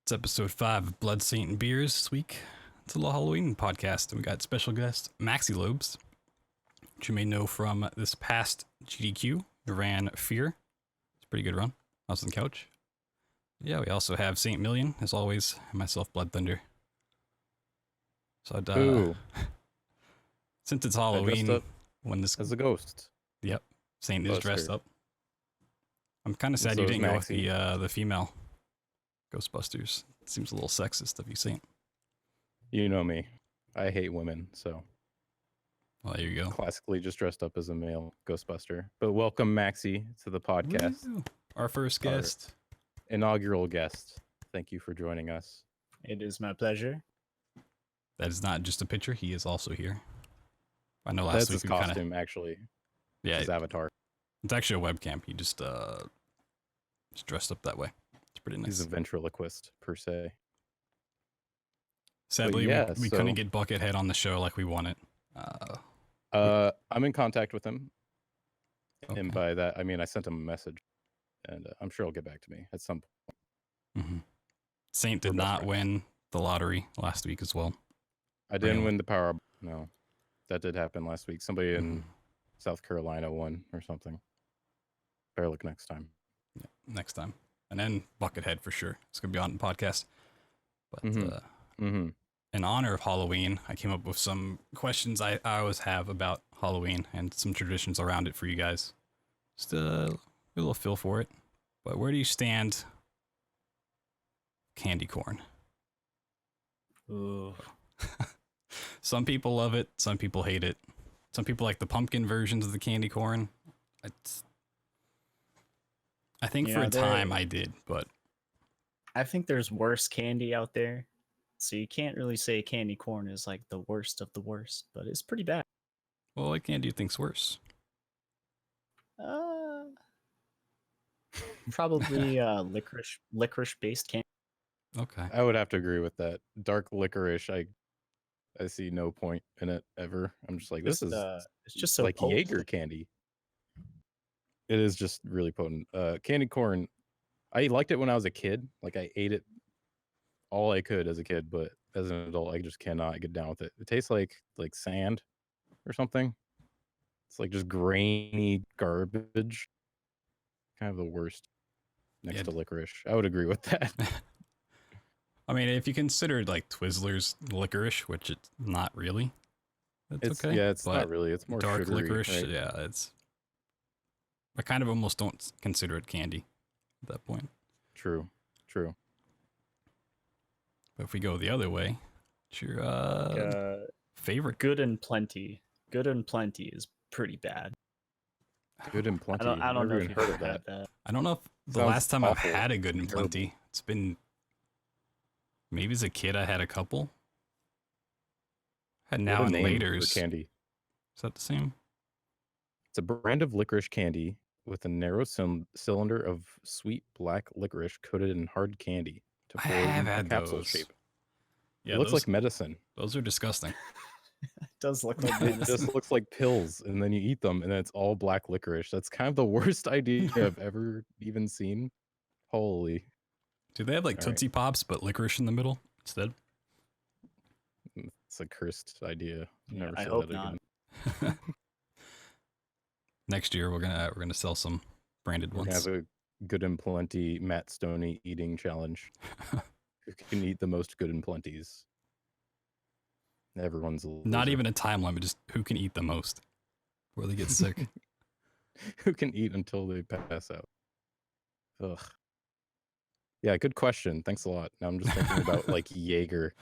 It's episode 5 of Blood, Saint, and Beers this week. It's a little Halloween podcast, and we got special guest Maxylobes, which you may know from this past GDQ. We ran Fear. It's a pretty good run. I was on the couch. Yeah, we also have Saintmillion, as always, and myself, BloodThunder. So Ooh, since it's I dressed Halloween, up when this as a ghost. Yep, Saint is dressed Buster. up. I'm kind of sad so you is didn't go with Maxy. the female Ghostbusters. It seems a little sexist of you, Saint. You know me. I hate women, so Well, there you go. classically just dressed up as a male Ghostbuster. But welcome, Maxy, to the podcast. Woo! Our first Our- guest. Inaugural guest. Thank you for joining us. It is my pleasure. That is not just a picture. He is also here. I know last That's week his we kind of costume, actually. yeah. His avatar. It's actually a webcam. He just dressed up that way. It's pretty nice. He's a ventriloquist, per se. Sadly, yeah, we so- couldn't get Buckethead on the show like we wanted. I'm in contact with him. Okay. And by that, I mean I sent him a message. And I'm sure he'll get back to me at some point. Mhm. Saint did We're best not friends. win the lottery last week as well. I didn't Really? win the Powerball. No. That did happen last week. Somebody in Mhm. South Carolina won or something. Better look next time. Next time, and then Buckethead for sure. It's gonna be on the podcast. But Mhm. Mm-hmm. in honor of Halloween, I came up with some questions I always have about Halloween and some traditions around it for you guys. Just a little feel for it. But where do you stand? Candy corn. Ooh. Some people love it. Some people hate it. Some people like the pumpkin versions of the candy corn. I think You for know, a there- time I did, but I think there's worse candy out there. So you can't really say candy corn is like the worst of the worst, but it's pretty bad. well, what candy do you think's worse? Probably licorice based candy. Okay. I would have to agree with that. Dark licorice, I see no point in it ever. I'm just like, this is It's just so like potent. Jaeger candy. It is just really potent. Candy corn, I liked it when I was a kid. Like I ate it all I could as a kid, but as an adult, I just cannot get down with it. It tastes like sand or something. It's like just grainy garbage. Kind of the worst next Yeah. to licorice. I would agree with that. I mean, if you consider like Twizzlers licorice, which it's not really, that's It's okay. yeah, it's but not really. It's more dark sugary, licorice. right? Yeah, it's. I kind of almost don't consider it candy at that point. True. But if we go the other way, it's your favorite. Good and plenty. Good and plenty is pretty bad. Good and plenty. I don't know Never if even you've heard of ever that. had that. I don't know if the Sounds last time awful. I've had a good and Terrible. plenty. It's been maybe as a kid I had a couple. Had What now a and name for later's. candy. Is that the same? It's a brand of licorice candy with a narrow cylinder of sweet black licorice coated in hard candy to I form have a had capsule those. shape. Yeah, It looks Oh, like medicine. those are disgusting. It does look like It medicine. just looks like pills, and then you eat them, and then it's all black licorice. That's kind of the worst idea I've ever even seen. Holy, Do they have like All right. Tootsie Pops but licorice in the middle instead? it's a cursed idea. Yeah, Never I say hope that not. again. Next year we're gonna sell some branded We're gonna ones. have a good and plenty Matt Stoney eating challenge. Who can eat the most good and plenties? Everyone's a Not loser. even a time limit, just who can eat the most before they get sick. Who can eat until they pass out. Ugh. Yeah, good question. Thanks a lot. Now I'm just thinking about like Jaeger.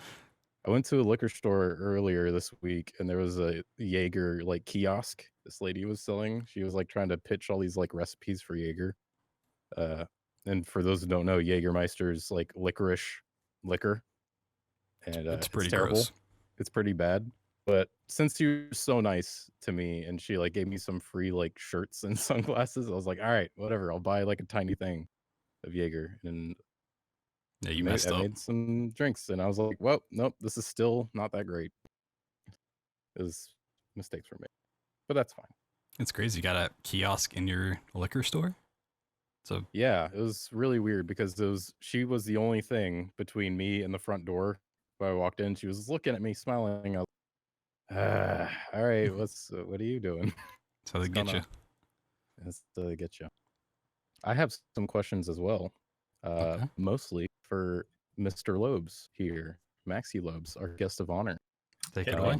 I went to a liquor store earlier this week and there was a Jaeger like kiosk this lady was selling. She was like trying to pitch all these like recipes for Jaeger. And for those who don't know, Jägermeister is like licorice liquor. And It's pretty terrible. gross. It's pretty bad. But since you were so nice to me and she like gave me some free like shirts and sunglasses, I was like, all right, whatever. I'll buy like a tiny thing of Jaeger. And Yeah, you I messed up. made some drinks and I was like, well, nope, this is still not that great. It was mistakes were made. But that's fine. It's crazy. You got a kiosk in your liquor store? So Yeah, it was really weird because she was the only thing between me and the front door. When I walked in, she was looking at me, smiling. I was, all right, what are you doing? that's how they What's going get you. on? That's to get you. I have some questions as well, Okay. mostly for Mr. Lobes here, Maxylobes, our guest of honor. Take Hit it me. away.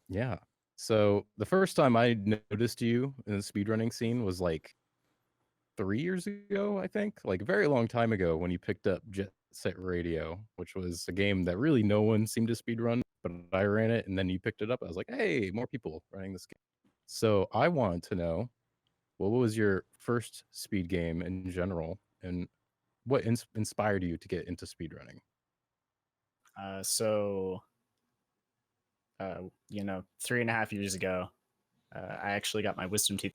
Yeah. So the first time I noticed you in the speedrunning scene was like 3 years ago, I think, like a very long time ago when you picked up Jet Set Radio, which was a game that really no one seemed to speedrun, but I ran it and then you picked it up. I was like, hey, more people running this game. So I wanted to know, what was your first speed game in general and what inspired you to get into speedrunning? So, 3.5 years ago, I actually got my wisdom teeth,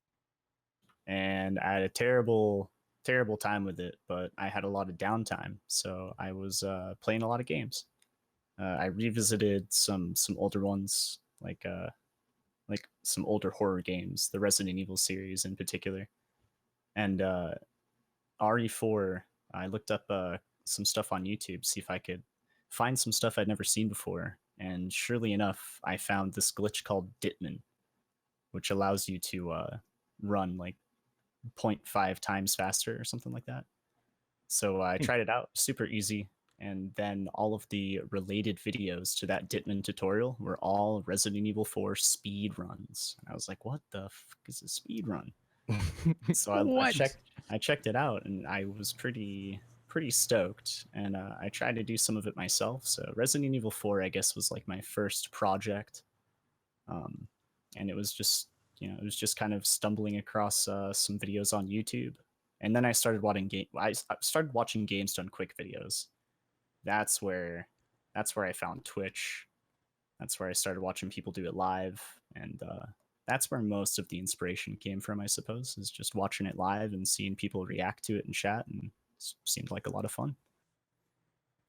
and I had a terrible, terrible time with it. But I had a lot of downtime, so I was playing a lot of games. I revisited some older ones, like some older horror games, the Resident Evil series in particular, and RE4. I looked up some stuff on YouTube, see if I could find some stuff I'd never seen before. And surely enough, I found this glitch called Ditman, which allows you to run like 0.5 times faster or something like that. So I tried it out, super easy. And then all of the related videos to that Ditman tutorial were all Resident Evil 4 speed runs. And I was like, what the fuck is a speed run? So I checked it out, and I was pretty stoked, and I tried to do some of it myself. So Resident Evil 4, I guess, was like my first project, um, and it was just kind of stumbling across some videos on YouTube, and then I started watching I started watching Games Done Quick videos. That's where I found Twitch. That's where I started watching people do it live, and that's where most of the inspiration came from, I suppose, is just watching it live and seeing people react to it in chat, and it seemed like a lot of fun.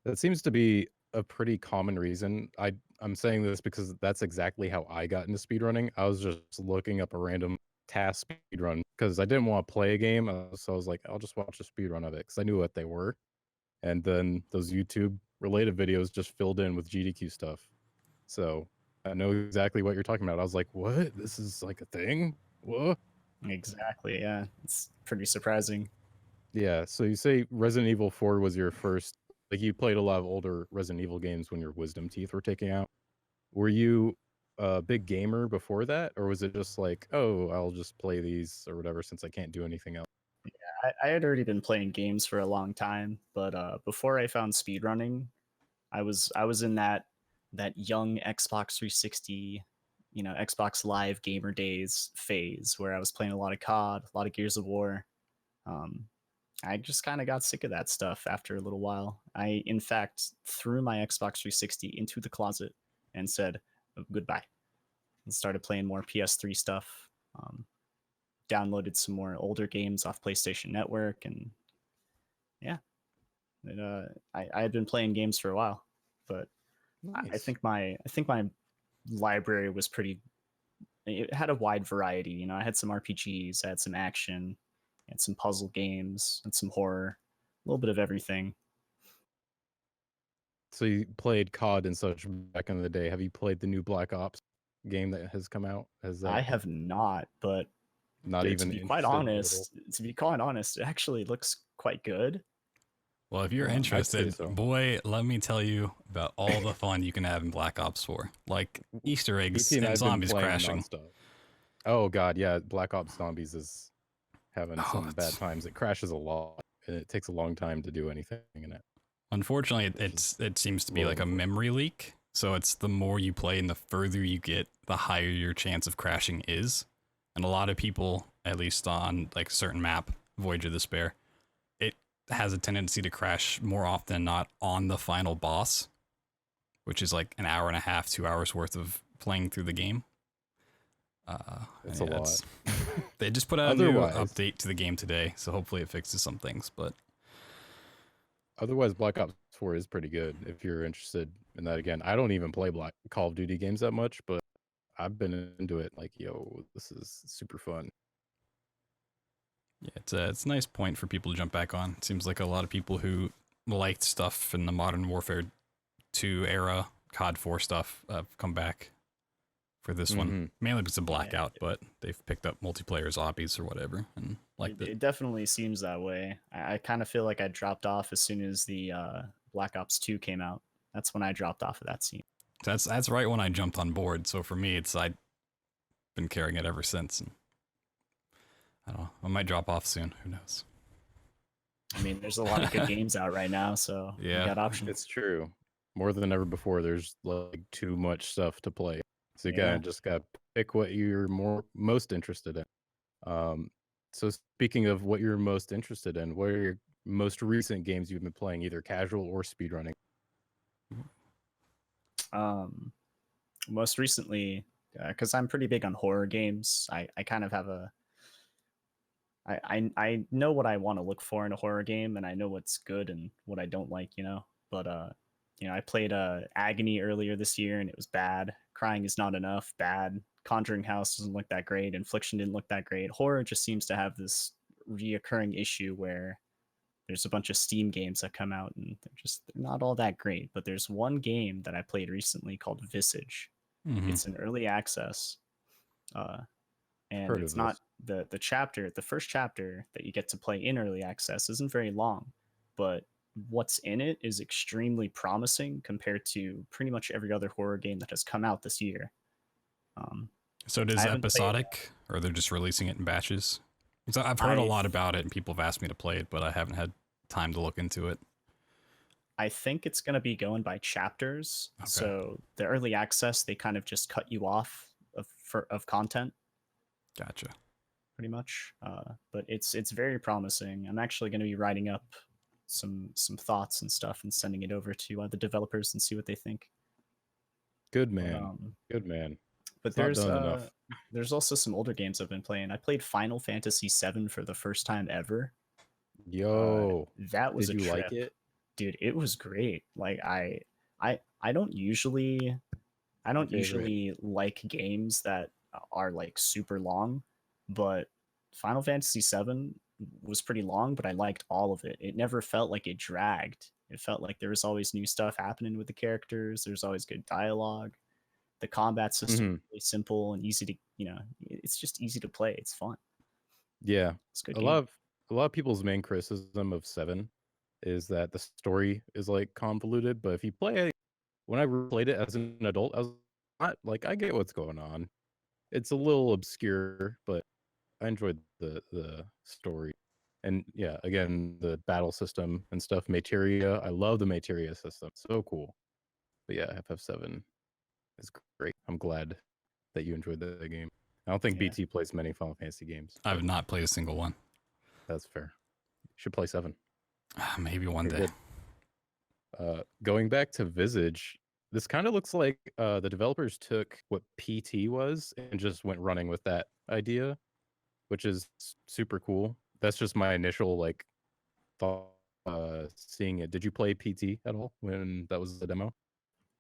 That seems to be a pretty common reason. I'm saying this because that's exactly how I got into speedrunning. I was just looking up a random task speedrun because I didn't want to play a game. So I was like, I'll just watch a speedrun of it because I knew what they were. And then those YouTube related videos just filled in with GDQ stuff. So I know exactly what you're talking about. I was like, what? This is like a thing? What? Exactly, yeah. It's pretty surprising. Yeah. So you say Resident Evil 4 was your first, like you played a lot of older Resident Evil games when your wisdom teeth were taken out. Were you a big gamer before that? Or was it just like, oh, I'll just play these or whatever since I can't do anything else? I had already been playing games for a long time, but before I found speedrunning, I was in that young Xbox 360, Xbox Live gamer days phase where I was playing a lot of COD, a lot of Gears of War. Um, I just kind of got sick of that stuff after a little while. I, in fact, threw my Xbox 360 into the closet and said goodbye, and started playing more PS3 stuff. Um, Downloaded some more older games off PlayStation Network, and yeah, I had been playing games for a while, but I Nice. think my library was pretty. It had a wide variety. I had some RPGs, I had some action, I had some puzzle games, and some horror, a little bit of everything. So you played COD and such back in the day. Have you played the new Black Ops game that has come out? Has I that have not, but not to even be quite interested a little? honest, it actually looks quite good. Well, if you're I'd say interested, so. boy, let me tell you about all the fun you can have in Black Ops 4. Like Easter eggs BT and and I've been zombies playing crashing. nonstop. Oh god, yeah, Black Ops Zombies is having Oh, some bad times. It crashes a lot, and it takes a long time to do anything in it. Unfortunately, Which is it seems to a be little like a unfortunate. memory leak. So it's the more you play and the further you get, the higher your chance of crashing is. And a lot of people, at least on like a certain map, Voyage of Despair, it has a tendency to crash more often than not on the final boss, which is like an hour and a half, 2 hours worth of playing through the game. It's a lot. They just put out a new Otherwise, update to the game today, so hopefully it fixes some things. But otherwise, Black Ops 4 is pretty good if you're interested in that. Again, I don't even play Call of Duty games that much, but I've been into it. Like, yo, this is super fun. Yeah, it's a nice point for people to jump back on. It seems like a lot of people who liked stuff in the Modern Warfare 2 era, COD 4 stuff, have come back for this one. Mainly because of Blackout, but they've picked up multiplayer zombies or whatever and liked it. It definitely seems that way. I kind of feel like I dropped off as soon as the Black Ops 2 came out. That's when I dropped off of that scene. That's right when I jumped on board. So for me, I've been carrying it ever since. And I don't know. I might drop off soon. Who knows? I mean, there's a lot of good games out right now, so you got options. It's true. More than ever before, there's like too much stuff to play. So you gotta just gotta pick what you're most interested in. So speaking of what you're most interested in, what are your most recent games you've been playing, either casual or speedrunning? Most recently, because I'm pretty big on horror games, I kind of have I know what I want to look for in a horror game, and I know what's good and what I don't like, But I played Agony earlier this year, and it was bad. Crying is Not Enough, bad. Conjuring House doesn't look that great. Infliction didn't look that great. Horror just seems to have this reoccurring issue where there's a bunch of Steam games that come out, and they're not all that great. But there's one game that I played recently called Visage. It's an early access. And it's not the first chapter that you get to play in early access isn't very long, but what's in it is extremely promising compared to pretty much every other horror game that has come out this year. So it is episodic, or they're just releasing it in batches? So I've heard a lot about it, and people have asked me to play it, but I haven't had time to look into it. I think it's going to be going by chapters. Okay. So the early access, they kind of just cut you off of content. Gotcha. Pretty much. But it's very promising. I'm actually going to be writing up some thoughts and stuff and sending it over to the developers and see what they think. Good man. Good man. But there's also some older games I've been playing. I played Final Fantasy VII for the first time ever. Yo, that was did you like it? Dude, it was great. Like I don't usually like games that are like super long, but Final Fantasy VII was pretty long, but I liked all of it. It never felt like it dragged. It felt like there was always new stuff happening with the characters. There's always good dialogue. The combat system is really simple and easy to, it's just easy to play. It's fun. Yeah. It's good. A lot of people's main criticism of 7 is that the story is like convoluted, but if you play it, when I played it as an adult, I was not like, I get what's going on. It's a little obscure, but I enjoyed the story. And yeah, again, the battle system and stuff, Materia. I love the Materia system. So cool. But yeah, FF7 is great. I'm glad that you enjoyed the game. I don't think BT plays many Final Fantasy games. I have not played a single one. That's fair. You should play 7. Maybe one day. Going back to Visage, this kind of looks like the developers took what PT was and just went running with that idea, which is super cool. That's just my initial thought seeing it. Did you play PT at all when that was the demo?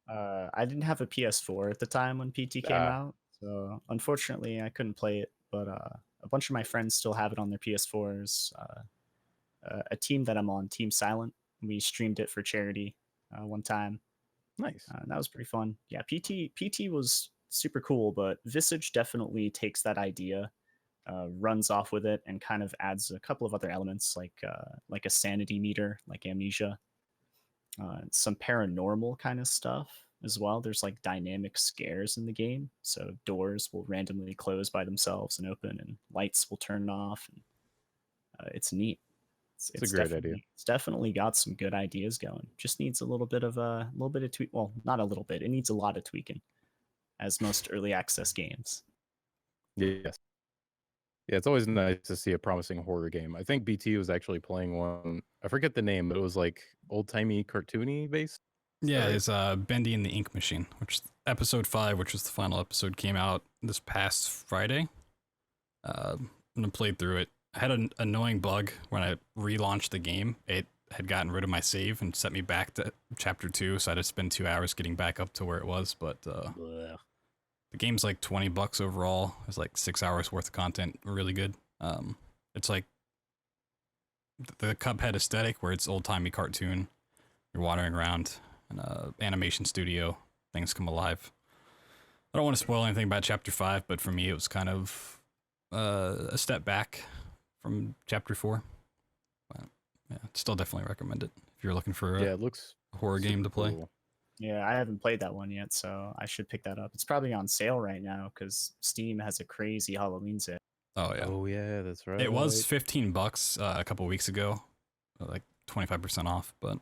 I didn't have a PS4 at the time when PT came out, so unfortunately I couldn't play it. But a bunch of my friends still have it on their PS4s. A team that I'm on, Team Silent, we streamed it for charity one time. Nice. That was pretty fun. Yeah, PT was super cool, but Visage definitely takes that idea, runs off with it, and kind of adds a couple of other elements like a sanity meter, like Amnesia, some paranormal kind of stuff as well. There's like dynamic scares in the game, so doors will randomly close by themselves and open, and lights will turn off. And, it's neat. It's a great idea. It's definitely got some good ideas going. Just needs a little bit of tweak. Well, not a little bit. It needs a lot of tweaking, as most early access games. Yes. Yeah, it's always nice to see a promising horror game. I think BT was actually playing one. I forget the name, but it was like old-timey cartoony based. Yeah, it's Bendy and the Ink Machine, which episode 5, which was the final episode, came out this past Friday. And I played through it. I had an annoying bug when I relaunched the game. It had gotten rid of my save and set me back to chapter 2, so I had to spend 2 hours getting back up to where it was. But the game's like $20 overall. It's like 6 hours worth of content. Really good. It's like the Cuphead aesthetic, where it's old timey cartoon. You're wandering around in a animation studio. Things come alive. I don't want to spoil anything about Chapter 5, but for me, it was kind of a step back from Chapter 4. But yeah, still definitely recommend it if you're looking for Yeah, it looks a horror game to play. cool. Yeah, I haven't played that one yet, so I should pick that up. It's probably on sale right now because Steam has a crazy Halloween sale. Oh yeah, Oh yeah, that's right. it was $15 a couple weeks ago, like 25% off. But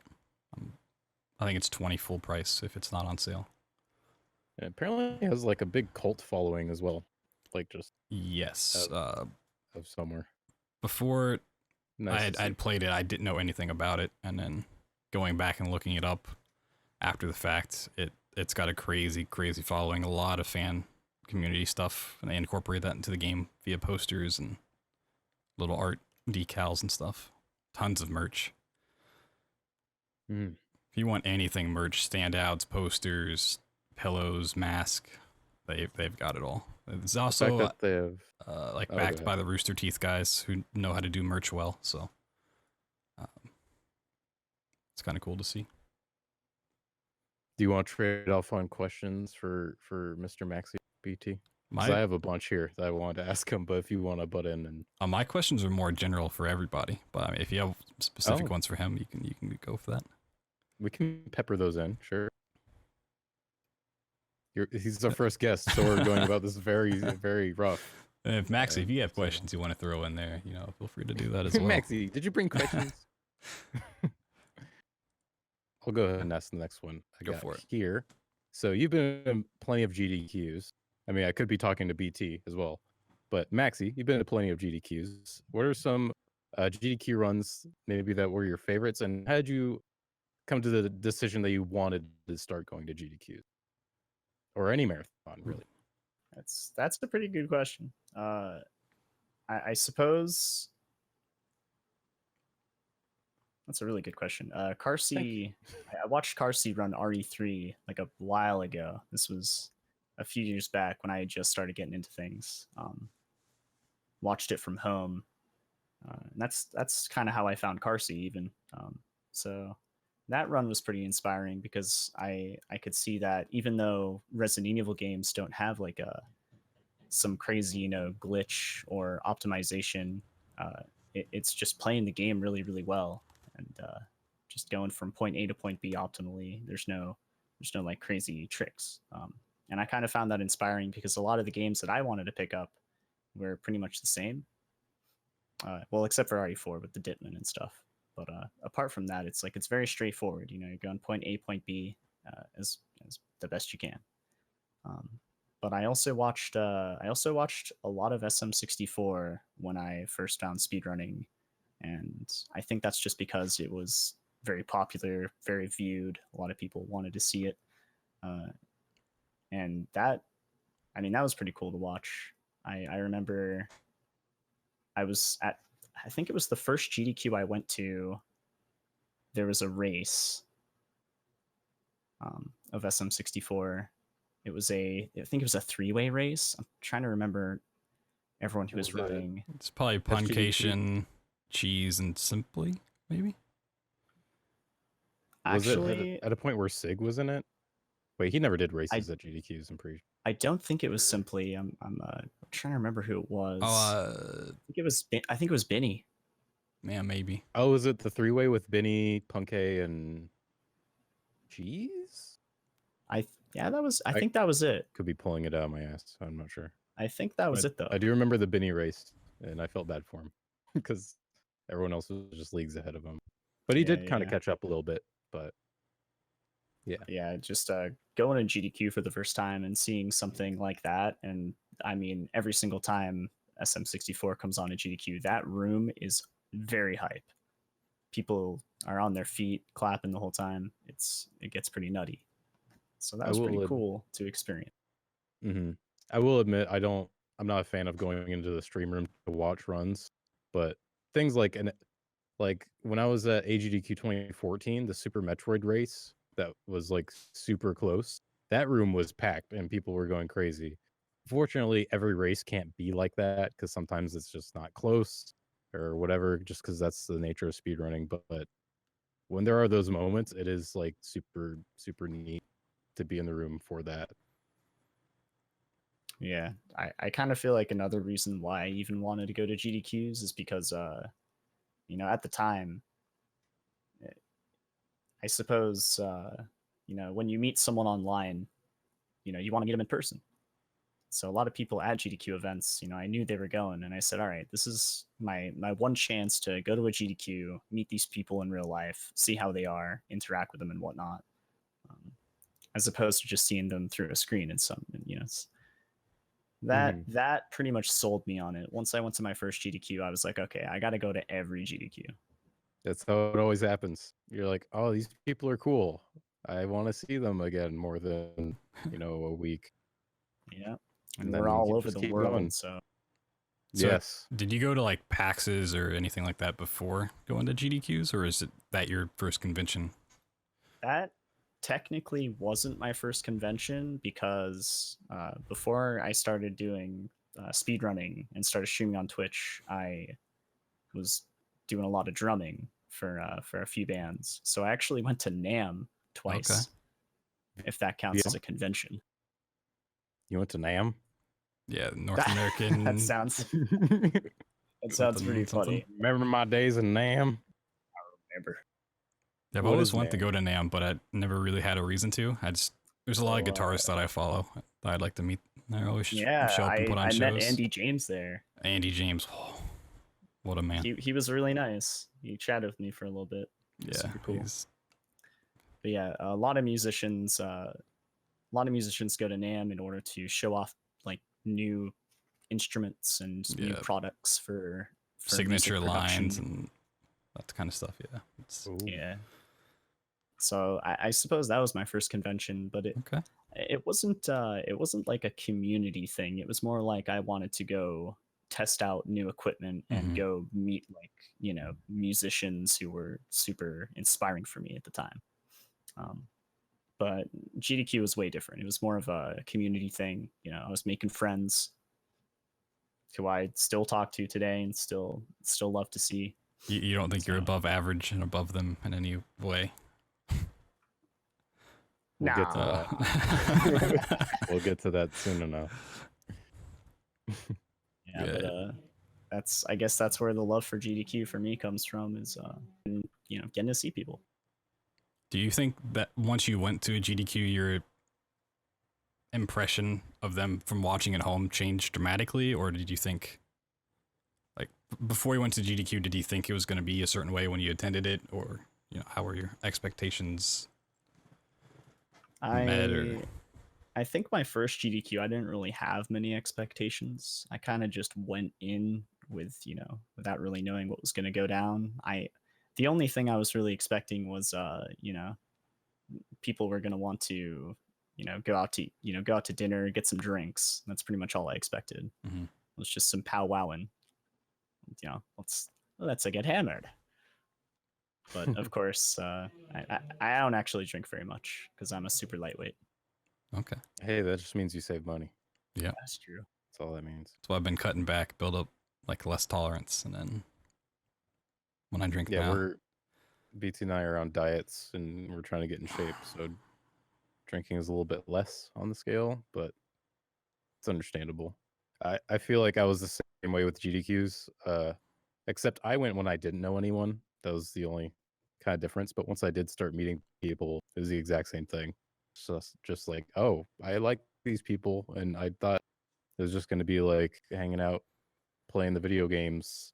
I think it's 20 full price if it's not on sale. And apparently it has like a big cult following as well, like just Yes. of somewhere. Before Nice. I'd played it, I didn't know anything about it, and then going back and looking it up after the fact, it's got a crazy following, a lot of fan community stuff, and they incorporate that into the game via posters and little art decals and stuff. Tons of merch. Mm. If you want anything merch, standouts, posters, pillows, mask, they've got it all. It's The also fact that they have like go backed ahead. by the Rooster Teeth guys who know how to do merch well, so it's kind of cool to see. Do you want to trade off on questions for Mr. Maxy BT? Because I My have a bunch here that I wanted to ask him, but if you want to butt in and my questions are more general for everybody, but I mean, if you have specific Oh. ones for him, you can go for that. we can pepper those in, sure. He's our first guest, so we're going about this very rough. And if Maxi, Yeah, if you have so- questions you want to throw in there, feel free to do that as well. Maxy, did you bring questions? I'll go ahead and ask the next one. I Go got for it. here. So you've been in plenty of GDQs. I mean, I could be talking to BT as well, but Maxy, you've been to plenty of GDQs. What are some GDQ runs maybe that were your favorites, and how did you come to the decision that you wanted to start going to GDQs or any marathon, really? That's a pretty good question. I suppose that's a really good question. Carsey, I watched Carsey run RE3 like a while ago. This was a few years back when I had just started getting into things. Watched it from home. And that's kind of how I found Carsey even. So that run was pretty inspiring because I could see that even though Resident Evil games don't have like some crazy glitch or optimization, it's just playing the game really well and just going from point A to point B optimally. There's no like crazy tricks, and I kind of found that inspiring because a lot of the games that I wanted to pick up were pretty much the same, well, except for RE4 with the Ditman and stuff. But apart from that, it's very straightforward. You're going point A, point B as the best you can. But I also watched a lot of SM64 when I first found speedrunning, and I think that's just because it was very popular, very viewed. A lot of people wanted to see it, and that was pretty cool to watch. I remember I was at, I think it was the first GDQ I went to. There was a race of SM64. I think it was a 3-way race. I'm trying to remember everyone who was Was it? running. It's probably That's GDQ. Puncation, Cheese, and Simply, maybe. Was Actually, it at a point where Sig was in it? Wait, he never did races at GDQs. I'm pretty. I don't think it was Simply. I'm trying to remember who it was. Oh, I think it was Benny. yeah, maybe. Oh, was it the 3-way with Benny, Punkay, and Cheese? I think that was it. Could be pulling it out of my ass. I'm not sure. I think that was But it though. I do remember the Benny race, and I felt bad for him because everyone else was just leagues ahead of him. But he did kind of catch up a little bit. But yeah, just going to GDQ for the first time and seeing something like that, and I mean, every single time SM64 comes on a GDQ, that room is very hype. People are on their feet clapping the whole time. It gets pretty nutty. So that was pretty cool to experience. Mm-hmm. I will admit I'm not a fan of going into the stream room to watch runs, but things like when I was at AGDQ 2014, the Super Metroid race that was like super close, that room was packed and people were going crazy. Fortunately, every race can't be like that because sometimes it's just not close. or whatever, just because that's the nature of speedrunning. But when there are those moments, it is like super, super neat to be in the room for that. Yeah, I kind of feel like another reason why I even wanted to go to GDQs is because, you know, at the time, I suppose, you know, when you meet someone online, you know, you want to meet them in person. So a lot of people at GDQ events, you know, I knew they were going, and I said, all right, this is my one chance to go to a GDQ, meet these people in real life, see how they are, interact with them and whatnot, as opposed to just seeing them through a screen and something. You know, that pretty much sold me on it. Once I went to my first GDQ, I was like, okay, I got to go to every GDQ. That's how it always happens. You're like, oh, these people are cool. I want to see them again more than, you know, a week. Yeah, And we're then all you over just the keep world, going. so Yes. Did you go to like PAXs or anything like that before going to GDQs, or is it that your first convention? that technically wasn't my first convention because before I started doing speedrunning and started streaming on Twitch, I was doing a lot of drumming for a few bands. So I actually went to NAM twice, if that counts as a convention. You went to NAM? Yeah, North American. That sounds pretty funny. Remember my days in NAM? Remember. I've What always is wanted to NAM? go to NAM, but I never really had a reason to. There's a lot of guitarists that I follow that I'd like to meet. I always show up and put on I shows. met Andy James there. Andy James, oh, what a man! He was really nice. He chatted with me for a little bit. Yeah, super cool. But yeah, a lot of musicians go to NAM in order to show off like new instruments and new products for signature lines and that kind of stuff. Yeah, yeah. So I suppose that was my first convention, but it wasn't like a community thing. It was more like I wanted to go test out new equipment and go meet like, you know, musicians who were super inspiring for me at the time. But GDQ was way different. It was more of a community thing. You know, I was making friends who I still talk to today and still love to see. You don't think you're above average and above them in any way? We'll get to that. We'll get to that soon enough. But I guess that's where the love for GDQ for me comes from, is you know, getting to see people. Do you think that once you went to a GDQ, your impression of them from watching at home changed dramatically, or did you think, like, before you went to GDQ, did you think it was going to be a certain way when you attended it, or, you know, how were your expectations met? Or I think my first GDQ, I didn't really have many expectations. I kind of just went in with, you know, without really knowing what was going to go down. The only thing I was really expecting was, you know, people were going to want to, you know, go out to dinner, get some drinks. That's pretty much all I expected. It was just some powwowing. You know, let's get hammered. But of course, I don't actually drink very much because I'm a super lightweight. Okay. Hey, that just means you save money. Yeah, that's true. That's all that means. So I've been cutting back, build up like less tolerance, and then when I drink now, BT and I are on diets and we're trying to get in shape, so drinking is a little bit less on the scale, but it's understandable. I feel like I was the same way with GDQs, except I went when I didn't know anyone. That was the only kind of difference. But once I did start meeting people, it was the exact same thing. Just like, oh, I like these people, and I thought it was just going to be like hanging out, playing the video games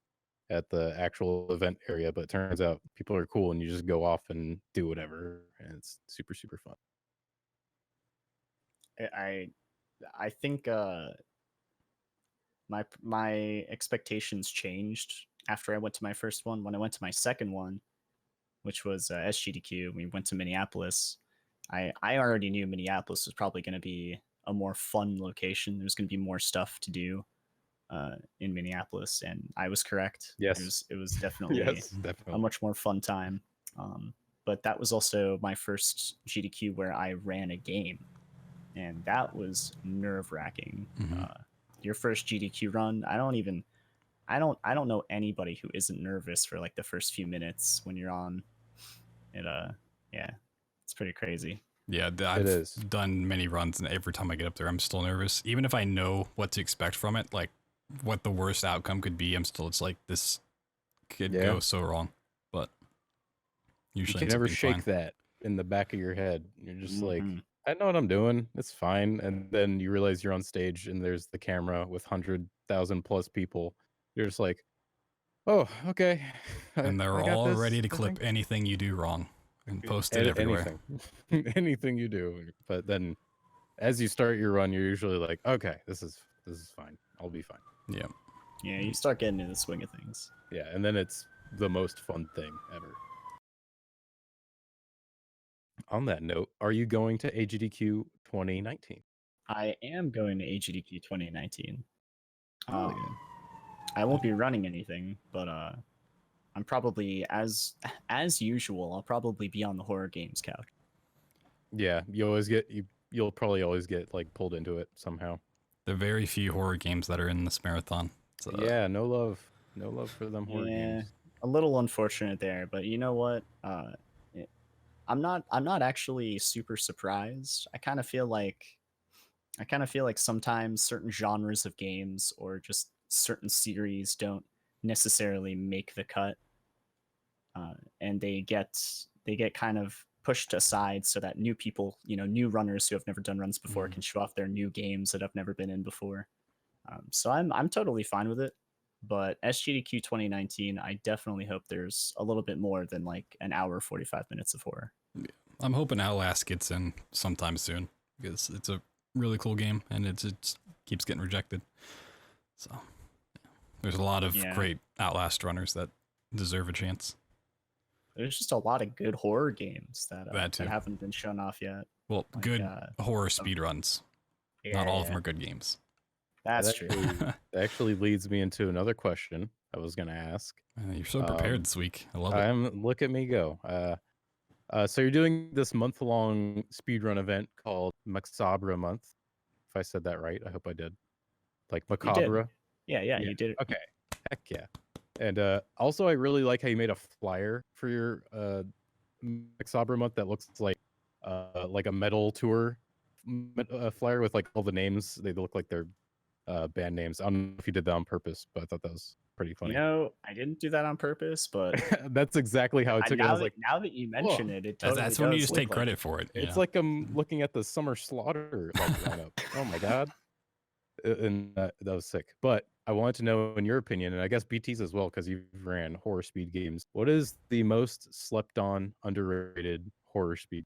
at the actual event area, but it turns out people are cool and you just go off and do whatever, and it's super, super fun. I think my expectations changed after I went to my first one. When I went to my second one, which was SGDQ, we went to Minneapolis. I already knew Minneapolis was probably going to be a more fun location. There's going to be more stuff to do in Minneapolis, and I was correct. Yes, it was definitely, definitely a much more fun time. But that was also my first GDQ where I ran a game, and that was nerve-wracking. Your first GDQ run, I don't even I don't know anybody who isn't nervous for like the first few minutes when you're on. Yeah, it's pretty crazy. Yeah, It I've is. done many runs, and every time I get up there, I'm still nervous. Even if I know what to expect from it, like what the worst outcome could be, it's like, this could Yeah. go so wrong. But You usually can ends up never being shake fine. that in the back of your head. You're just like, Mhm. I know what I'm doing. It's fine. And then you realize you're on stage and there's the camera with 100,000 plus people. You're just like, oh, okay. And they're I got all this, ready to I clip think. anything you do wrong and post it everywhere. Anything. Anything you do. But then as you start your run, you're usually like, okay, this is fine. I'll be fine. Yeah. Yeah, you start getting into the swing of things. Yeah, and then it's the most fun thing ever. On that note, are you going to AGDQ 2019? I am going to AGDQ 2019. Hell yeah. I won't be running anything, but I'm probably as usual. I'll probably be on the horror games couch. Yeah, you'll probably always get like pulled into it somehow. There are very few horror games that are in this marathon. So, Yeah, no love for them horror games. A little unfortunate there, but you know what? I'm not actually super surprised. I kind of feel like sometimes certain genres of games or just certain series don't necessarily make the cut, and they get kind of pushed aside so that new people, new runners who have never done runs before, can show off their new games that have never been in before. So I'm totally fine with it. But SGDQ 2019, I definitely hope there's a little bit more than like an hour 45 minutes of horror. I'm hoping Outlast gets in sometime soon, because it's a really cool game and it keeps getting rejected. So there's a lot of great Outlast runners that deserve a chance. There's just a lot of good horror games that too. haven't been shown off yet. Well, Like, good horror speedruns. Not all of them are good games. That's true. That actually leads me into another question I was going to ask. You're so prepared this week. I love it. Look at me go. So you're doing this month-long speedrun event called Macabre Month. If I said that right, I hope I did. Like Macabre. Yeah, you did it. Okay. Heck yeah. And also, I really like how you made a flyer for your Macabre Month that looks like a metal tour flyer with like all the names. They look like they're band names. I don't know if you did that on purpose, but I thought that was pretty funny. I didn't do that on purpose, but that's exactly how it took it. I was like, now that you mention it totally that's when you does just look take credit for it. It's like I'm looking at the Summer Slaughter lineup. Oh my god. And that was sick. But I wanted to know, in your opinion, and I guess BT's as well, because you ran horror speed games, what is the most slept on, underrated horror speed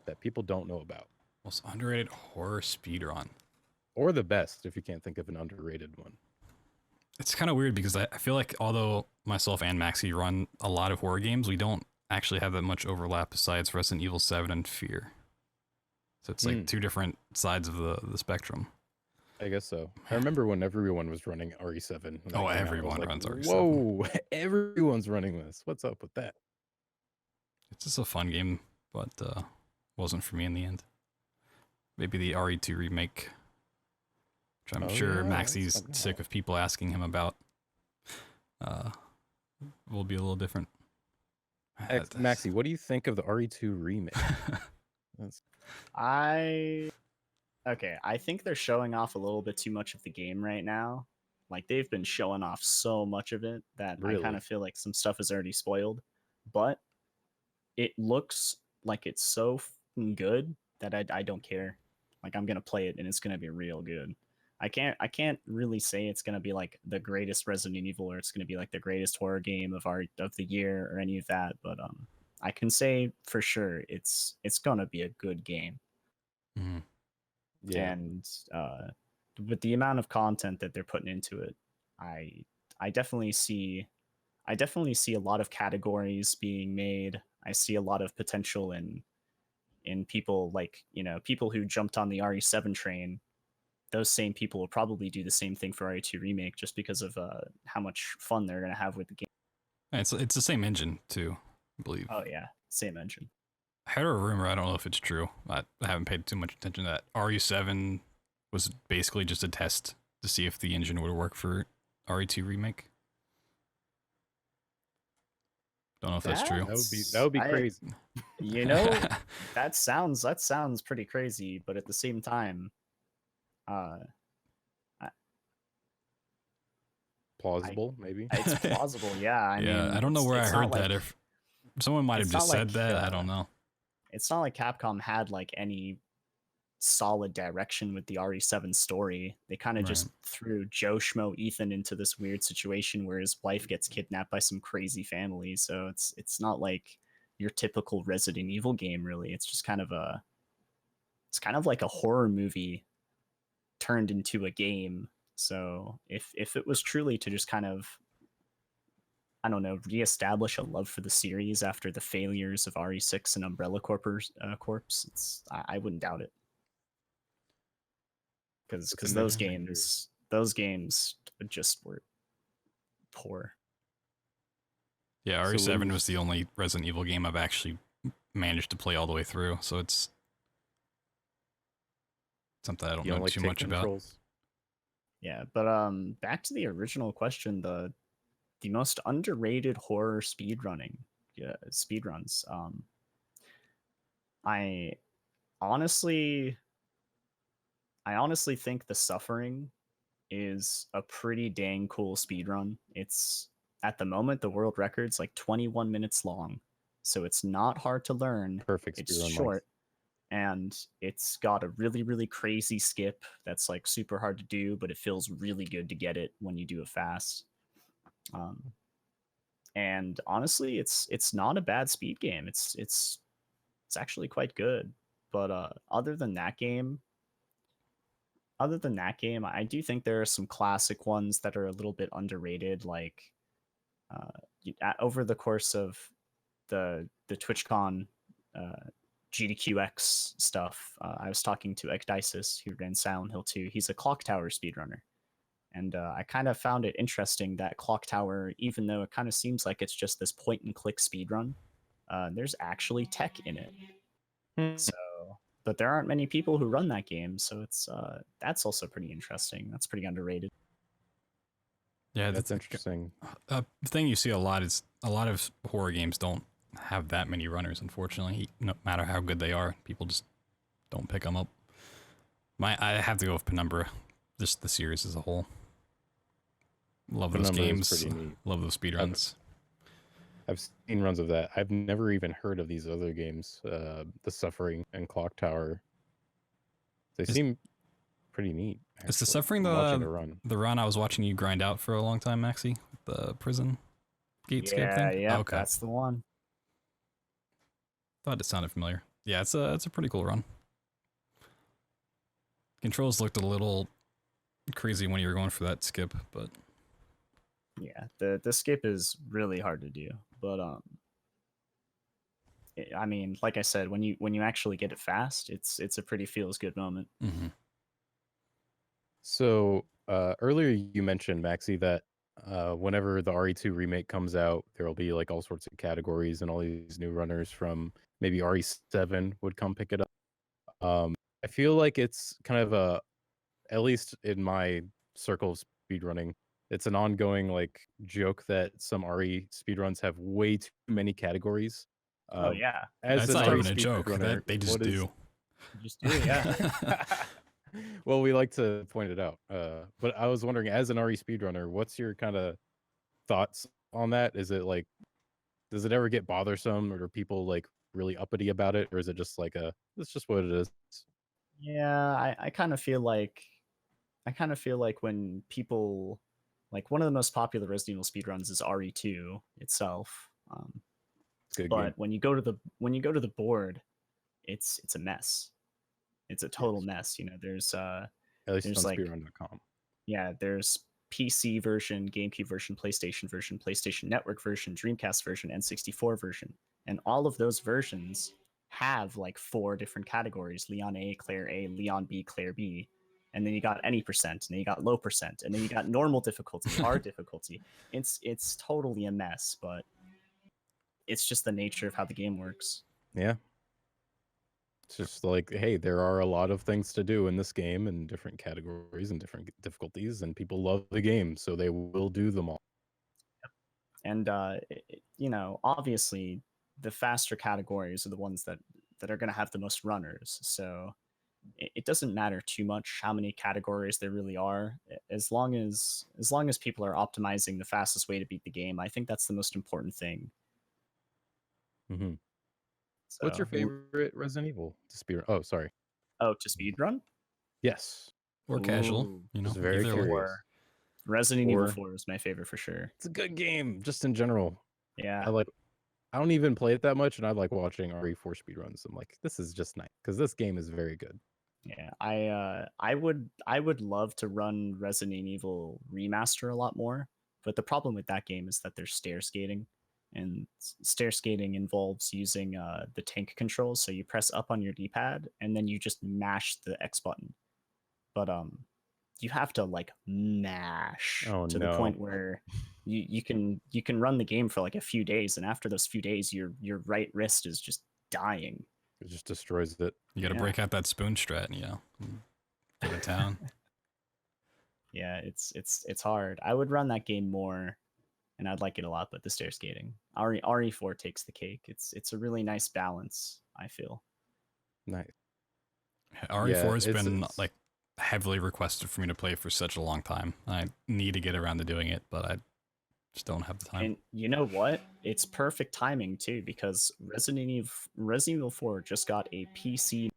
that people don't know about? Most underrated horror speedrun. Or the best, if you can't think of an underrated one. It's kind of weird because I feel like although myself and Maxy run a lot of horror games, we don't actually have that much overlap besides Resident Evil 7 and Fear. So it's like two different sides of the spectrum. I guess so. I remember when everyone was running RE7. Oh, everyone runs RE7. Whoa, everyone's running this. What's up with that? It's just a fun game, but wasn't for me in the end. Maybe the RE2 remake, which I'm sure Maxy's sick of people asking him about, will be a little different. Maxy, what do you think of the RE2 remake? I think they're showing off a little bit too much of the game right now. Like, they've been showing off so much of it that I kind of feel like some stuff is already spoiled. But it looks like it's so good that I don't care. Like, I'm gonna play it and it's gonna be real good. I can't really say it's gonna be like the greatest Resident Evil or it's gonna be like the greatest horror game of the year or any of that, but I can say for sure it's gonna be a good game. Mm-hmm. Yeah. And with the amount of content that they're putting into it, I definitely see a lot of categories being made. I see a lot of potential in people, like, people who jumped on the RE7 train. Those same people will probably do the same thing for RE2 remake just because of how much fun they're gonna have with the game. It's the same engine too, I believe. Oh yeah, same engine. I heard a rumor, I don't know if it's true. I haven't paid too much attention to that. RE7 was basically just a test to see if the engine would work for RE2 remake. Don't know if that's true. That would be crazy. You know, that sounds pretty crazy, but at the same time, Plausible, maybe. it's plausible. Yeah, I mean, I don't know where I it's not heard that. If someone might have it's just not said like, that, I don't know. It's not like Capcom had like any solid direction with the RE7 story. They kind of just threw Joe Schmo Ethan into this weird situation where his wife gets kidnapped by some crazy family. So it's not like your typical Resident Evil game, really. It's just kind of like a horror movie turned into a game. So if it was truly to just kind of, I don't know, reestablish a love for the series after the failures of RE6 and Umbrella Corps, I wouldn't doubt it. Because those games just were poor. Yeah, RE7 was the only Resident Evil game I've actually managed to play all the way through, so it's something I don't know too much about. Yeah, but back to the original question, the most underrated horror speedruns. I honestly think The Suffering is a pretty dang cool speedrun. It's, at the moment, the world record's like 21 minutes long, so it's not hard to learn. Perfect speedrun. It's short, and it's got a really, really crazy skip that's like super hard to do, but it feels really good to get it when you do it fast. And honestly, it's not a bad speed game. It's actually quite good. But other than that game, I do think there are some classic ones that are a little bit underrated. Like over the course of the Twitchcon GDQX stuff, I was talking to Ekdysis, who ran Silent Hill 2. He's a Clock Tower speedrunner. And I kind of found it interesting that Clock Tower, even though it kind of seems like it's just this point and click speedrun, there's actually tech in it. So, but there aren't many people who run that game, so it's that's also pretty interesting. That's pretty underrated. Yeah, that's interesting. The thing you see a lot is a lot of horror games don't have that many runners, unfortunately. No matter how good they are, people just don't pick them up. I have to go with Penumbra, just the series as a whole. Love those games. Love those speedruns. I've seen runs of that. I've never even heard of these other games, The Suffering and Clock Tower. They seem pretty neat. Is The Suffering the run I was watching you grind out for a long time, Maxy? The prison gatescape thing? Yeah, okay. That's the one. Thought it sounded familiar. Yeah, it's a pretty cool run. Controls looked a little crazy when you were going for that skip, but yeah, the skip is really hard to do. But I mean, like I said, when you actually get it fast, it's a pretty feels good moment. Mm-hmm. So earlier you mentioned, Maxy, that whenever the RE2 remake comes out, there will be like all sorts of categories and all these new runners from maybe RE7 would come pick it up. I feel like it's kind of at least in my circle of speedrunning, it's an ongoing like joke that some RE speedruns have way too many categories. Oh yeah, that's not even a joke. That they just do. Just do, yeah. Well, we like to point it out. But I was wondering, as an RE speedrunner, what's your kind of thoughts on that? Is it like, does it ever get bothersome, or are people like really uppity about it, or is it just like it's just what it is? Yeah, I kind of feel like when people, like, one of the most popular Resident Evil speedruns is RE2 itself. But game. when you go to the board, it's a mess. It's a total mess. You know, there's at least on like speedrun.com. Yeah, there's PC version, GameCube version, PlayStation Network version, Dreamcast version, N64 version, and all of those versions have like 4 different categories: Leon A, Claire A, Leon B, Claire B, and then you got any percent, and then you got low percent, and then you got normal difficulty, hard difficulty. It's totally a mess, but it's just the nature of how the game works. Yeah. It's just like, hey, there are a lot of things to do in this game in different categories and different difficulties, and people love the game, so they will do them all. And obviously, the faster categories are the ones that are going to have the most runners. So it doesn't matter too much how many categories there really are, as long as people are optimizing the fastest way to beat the game. I think that's the most important thing. Mm-hmm. So, What's your favorite Resident Evil to speed? Oh, sorry. Oh, to speedrun? Yes. Or casual, Ooh, Just very either way. curious. Resident Evil Or- 4 is my favorite for sure. It's a good game, just in general. Yeah. I don't even play it that much, and I like watching RE4 speedruns. I'm like, this is just nice because this game is very good. Yeah, I would love to run Resident Evil Remaster a lot more, but the problem with that game is that there's stair skating, and stair skating involves using the tank controls. So you press up on your D-pad and then you just mash the X button, but you have to like mash to the point where you can run the game for like a few days, and after those few days, your right wrist is just dying. It just destroys it. You got to Yeah. break out that spoon strat, go to town. Yeah, it's hard. I would run that game more, and I'd like it a lot. But the stair skating, RE4 takes the cake. It's a really nice balance, I feel. Nice. RE4 has it's- been it's- like heavily requested for me to play for such a long time. I need to get around to doing it, but I just don't have the time. And you know what? It's perfect timing too, because Resident Evil 4 just got a PC,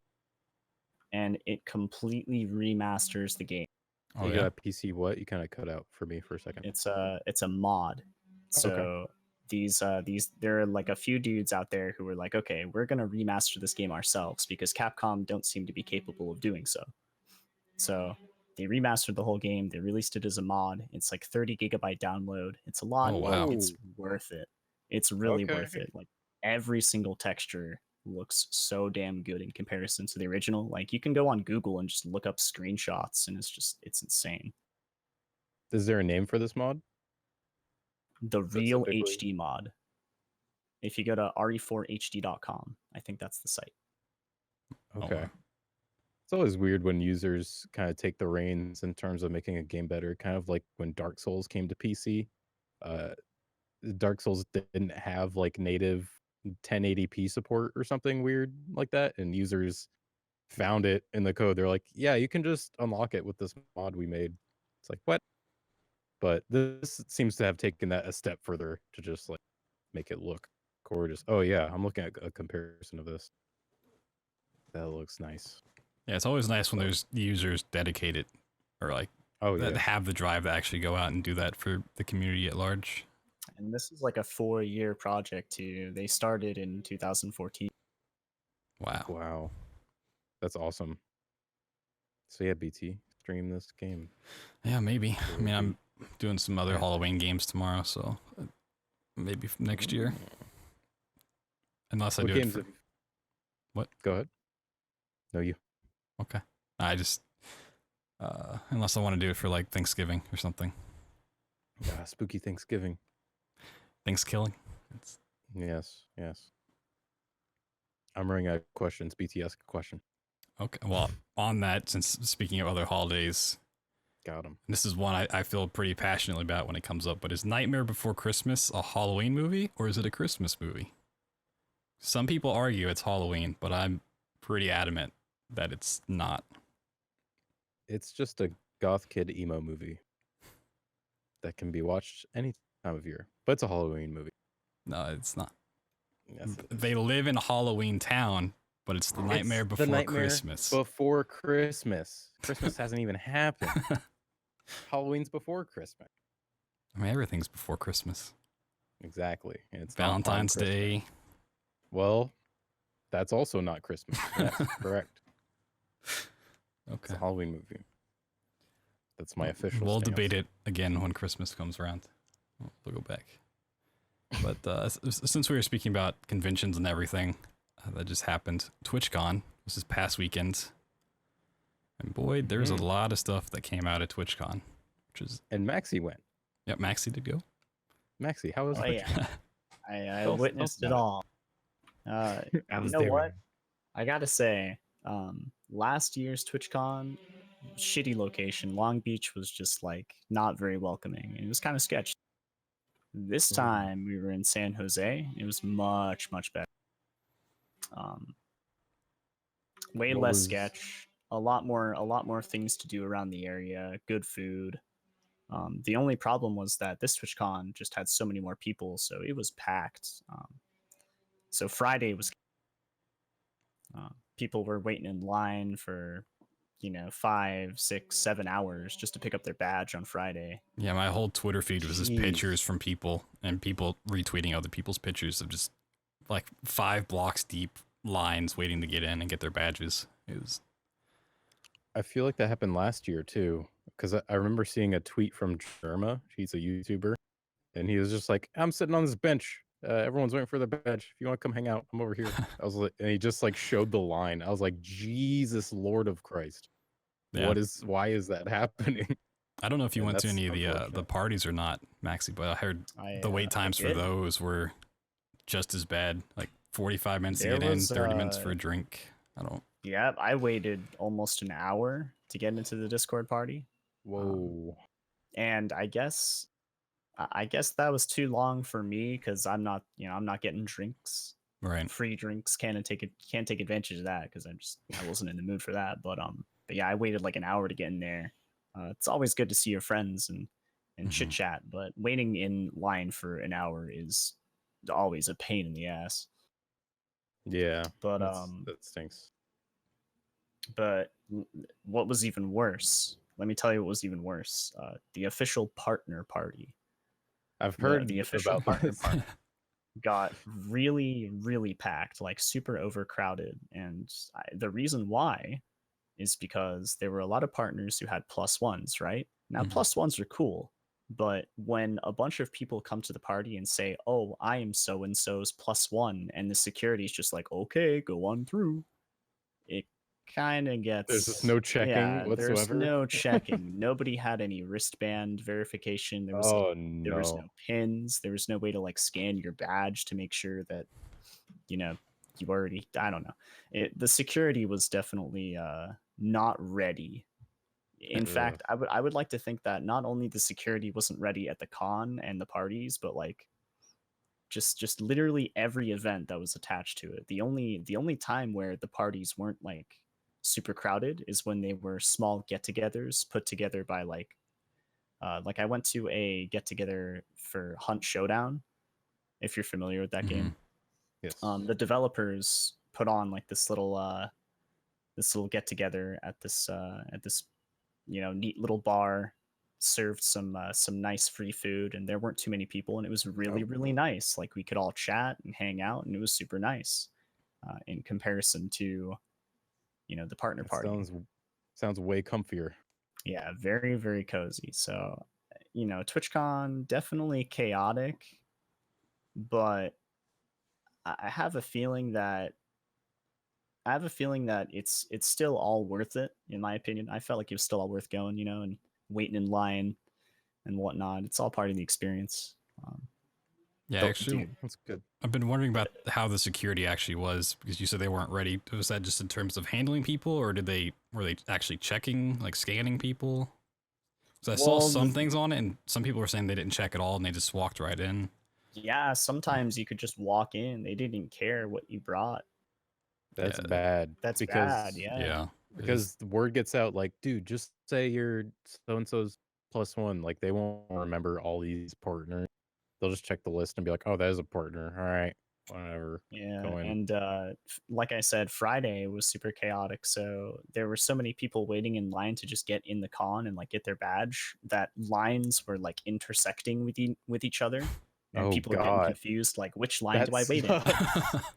and it completely remasters the game. Oh You yeah, got PC what? You kind of cut out for me for a second. It's a mod. So these there are like a few dudes out there who were like, okay, we're gonna remaster this game ourselves because Capcom don't seem to be capable of doing so. So they remastered the whole game. They released it as a mod. It's like 30 gigabyte download. It's a lot. Oh, wow. It's worth it. It's really Okay. worth it. Like every single texture looks so damn good in comparison to the original. Like you can go on Google and just look up screenshots, and it's insane. Is there a name for this mod? The real Specifically? HD mod. If you go to re4hd.com, I think that's the site. Okay. wow. It's always weird when users kind of take the reins in terms of making a game better, kind of like when Dark Souls came to PC. Dark Souls didn't have like native 1080p support or something weird like that, and users found it in the code. They're like, yeah, you can just unlock it with this mod we made. It's like, what? But this seems to have taken that a step further to just like make it look gorgeous. Oh yeah, I'm looking at a comparison of this. That looks nice. Yeah, it's always nice when there's users dedicated or like Oh that yeah. have the drive to actually go out and do that for the community at large. And this is like a 4-year project too. They started in 2014. Wow. Wow. That's awesome. So yeah, BT, stream this game. Yeah, maybe. I mean, I'm doing some other Yeah. Halloween games tomorrow, so maybe next year. Unless I What do it games for, have- What? Go ahead. No, you. Okay. I just unless I want to do it for like Thanksgiving or something. Spooky Thanksgiving. Thanksgiving. It's Yes, yes. I'm running out of questions. BT, ask a question. okay. Well, on that, since speaking of other holidays, Got him. this is one I feel pretty passionately about when it comes up, but is Nightmare Before Christmas a Halloween movie or is it a Christmas movie? Some people argue it's Halloween, but I'm pretty adamant that it's not. It's just a goth kid emo movie that can be watched any time of year, but it's a Halloween movie. No, it's not. Yes, it is. They live in Halloween Town, but it's the Nightmare It's Before the Nightmare Christmas. Before Christmas. Christmas hasn't even happened. Halloween's before Christmas. I mean, everything's before Christmas. Exactly. And it's not on Valentine's Christmas. Day. Well, that's also not Christmas. Yes, correct. It's Okay. a Halloween movie. That's my official. We'll stance. debate it again when Christmas comes around. We'll go back. But since we were speaking about conventions and everything that just happened, TwitchCon was this past weekend. And boy, there's a lot of stuff that came out at TwitchCon, which is, And Maxy went. yep, Maxy did go. Maxy, how was Oh it? yeah, I Tell us witnessed it about it. all. I You was know there, what? man. I gotta say, last year's TwitchCon, shitty location. Long Beach was just like not very welcoming. It was kind of sketchy. This Mm. time we were in San Jose. It was much better. Um, way What less was sketch. A lot more things to do around the area. Good food. The only problem was that this TwitchCon just had so many more people, so it was packed. So Friday was people were waiting in line for 5, 6, 7 hours just to pick up their badge on Friday. Yeah, my whole Twitter feed was just Jeez. pictures from people and people retweeting other people's pictures of just like 5 blocks deep lines waiting to get in and get their badges. It was I feel like that happened last year too, because I remember seeing a tweet from Germa. He's a YouTuber, and he was just like, "I'm sitting on this bench. Everyone's waiting for the badge. If you want to come hang out, I'm over here." I was like, and he just like showed the line. I was like, Jesus Lord of Christ, yeah. why is that happening? I don't know if you And went to that's any of the unfortunate. parties or not, Maxy, but I heard the wait times for did. those were just as bad. Like 45 minutes There to get was, in, 30 minutes for a drink. I don't. Yeah, I waited almost an hour to get into the Discord party. Whoa. And I guess that was too long for me because I'm not getting drinks, Right. free drinks. Can't take advantage of that because I wasn't in the mood for that. But yeah, I waited like an hour to get in there. It's always good to see your friends and chit chat, but waiting in line for an hour is always a pain in the ass. Yeah, But that stinks. But what was even worse? Let me tell you what was even worse. The official partner party. I've heard The official about partner this. party got really packed, like super overcrowded. And the reason why is because there were a lot of partners who had +1s, right? Now, +1s are cool. But when a bunch of people come to the party and say, "Oh, I am so and so's +1," and the security is just like, "Okay, go on through," it kind of gets. There's just no checking There's whatsoever. no checking. Nobody had any wristband verification. There was there was no pins. There was no way to like scan your badge to make sure that you already. I don't know. The security was definitely not ready. In fact, I would like to think that not only the security wasn't ready at the con and the parties, but like just literally every event that was attached to it. The only time where the parties weren't like super crowded is when they were small get-togethers put together by like I went to a get-together for Hunt Showdown, if you're familiar with that game. Yes. The developers put on like this little get-together at this neat little bar, served some nice free food, and there weren't too many people, and it was really nice. Like we could all chat and hang out, and it was super nice in comparison to the partner party. Sounds way comfier. Yeah, very cozy. So TwitchCon definitely chaotic, but I have a feeling that it's still all worth it, in my opinion. I felt like it was still all worth going, and waiting in line and whatnot. It's all part of the experience. Yeah, actually, dude, That's good. I've been wondering about how the security actually was, because you said they weren't ready. Was that just in terms of handling people, or were they actually checking, like scanning people? Because I saw some things on it, and some people were saying they didn't check at all, and they just walked right in. Yeah, sometimes you could just walk in. They didn't care what you brought. That's bad. That's because, bad, yeah. Because the word gets out, like, dude, just say you're so-and-so's +1. Like, they won't remember all these partners. They'll just check the list and be like, oh, that is a partner. All right, whatever. Yeah, and like I said, Friday was super chaotic. So there were so many people waiting in line to just get in the con and like get their badge that lines were like intersecting with each other. And people were getting confused, like, which line do I wait in?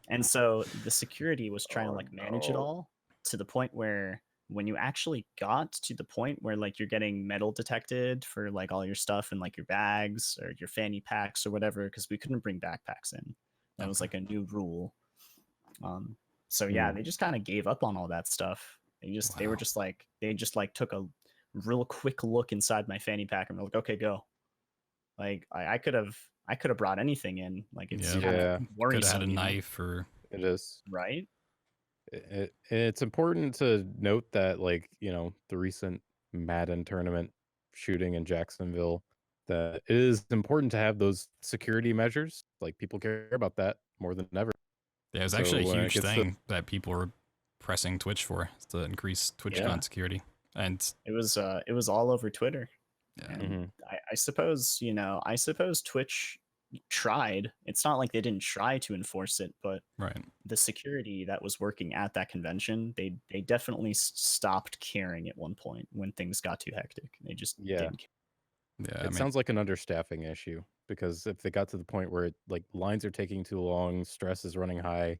And so the security was trying to like manage it all, to the point where when you actually got to the point where like you're getting metal detected for like all your stuff and like your bags or your fanny packs or whatever, because we couldn't bring backpacks in. That was like a new rule. So yeah, they just kind of gave up on all that stuff. They were just like, took a real quick look inside my fanny pack and were like, okay, go. Like I could have brought anything in. Like it's kind of worrisome. Could have had a knife or it is right. It's important to note that, like, the recent Madden tournament shooting in Jacksonville, that it is important to have those security measures. Like, people care about that more than ever. Yeah, it was So actually a when it huge gets to thing that people were pressing Twitch for, is to increase Twitchcon Yeah. security. And It was all over Twitter. yeah, And Mhm. I suppose, I suppose Twitch tried. It's not like they didn't try to enforce it, but right. the security that was working at that convention, they definitely stopped caring at one point when things got too hectic. They just Yeah. didn't care. Yeah, I It mean, sounds like an understaffing issue, because if they got to the point where like lines are taking too long, stress is running high,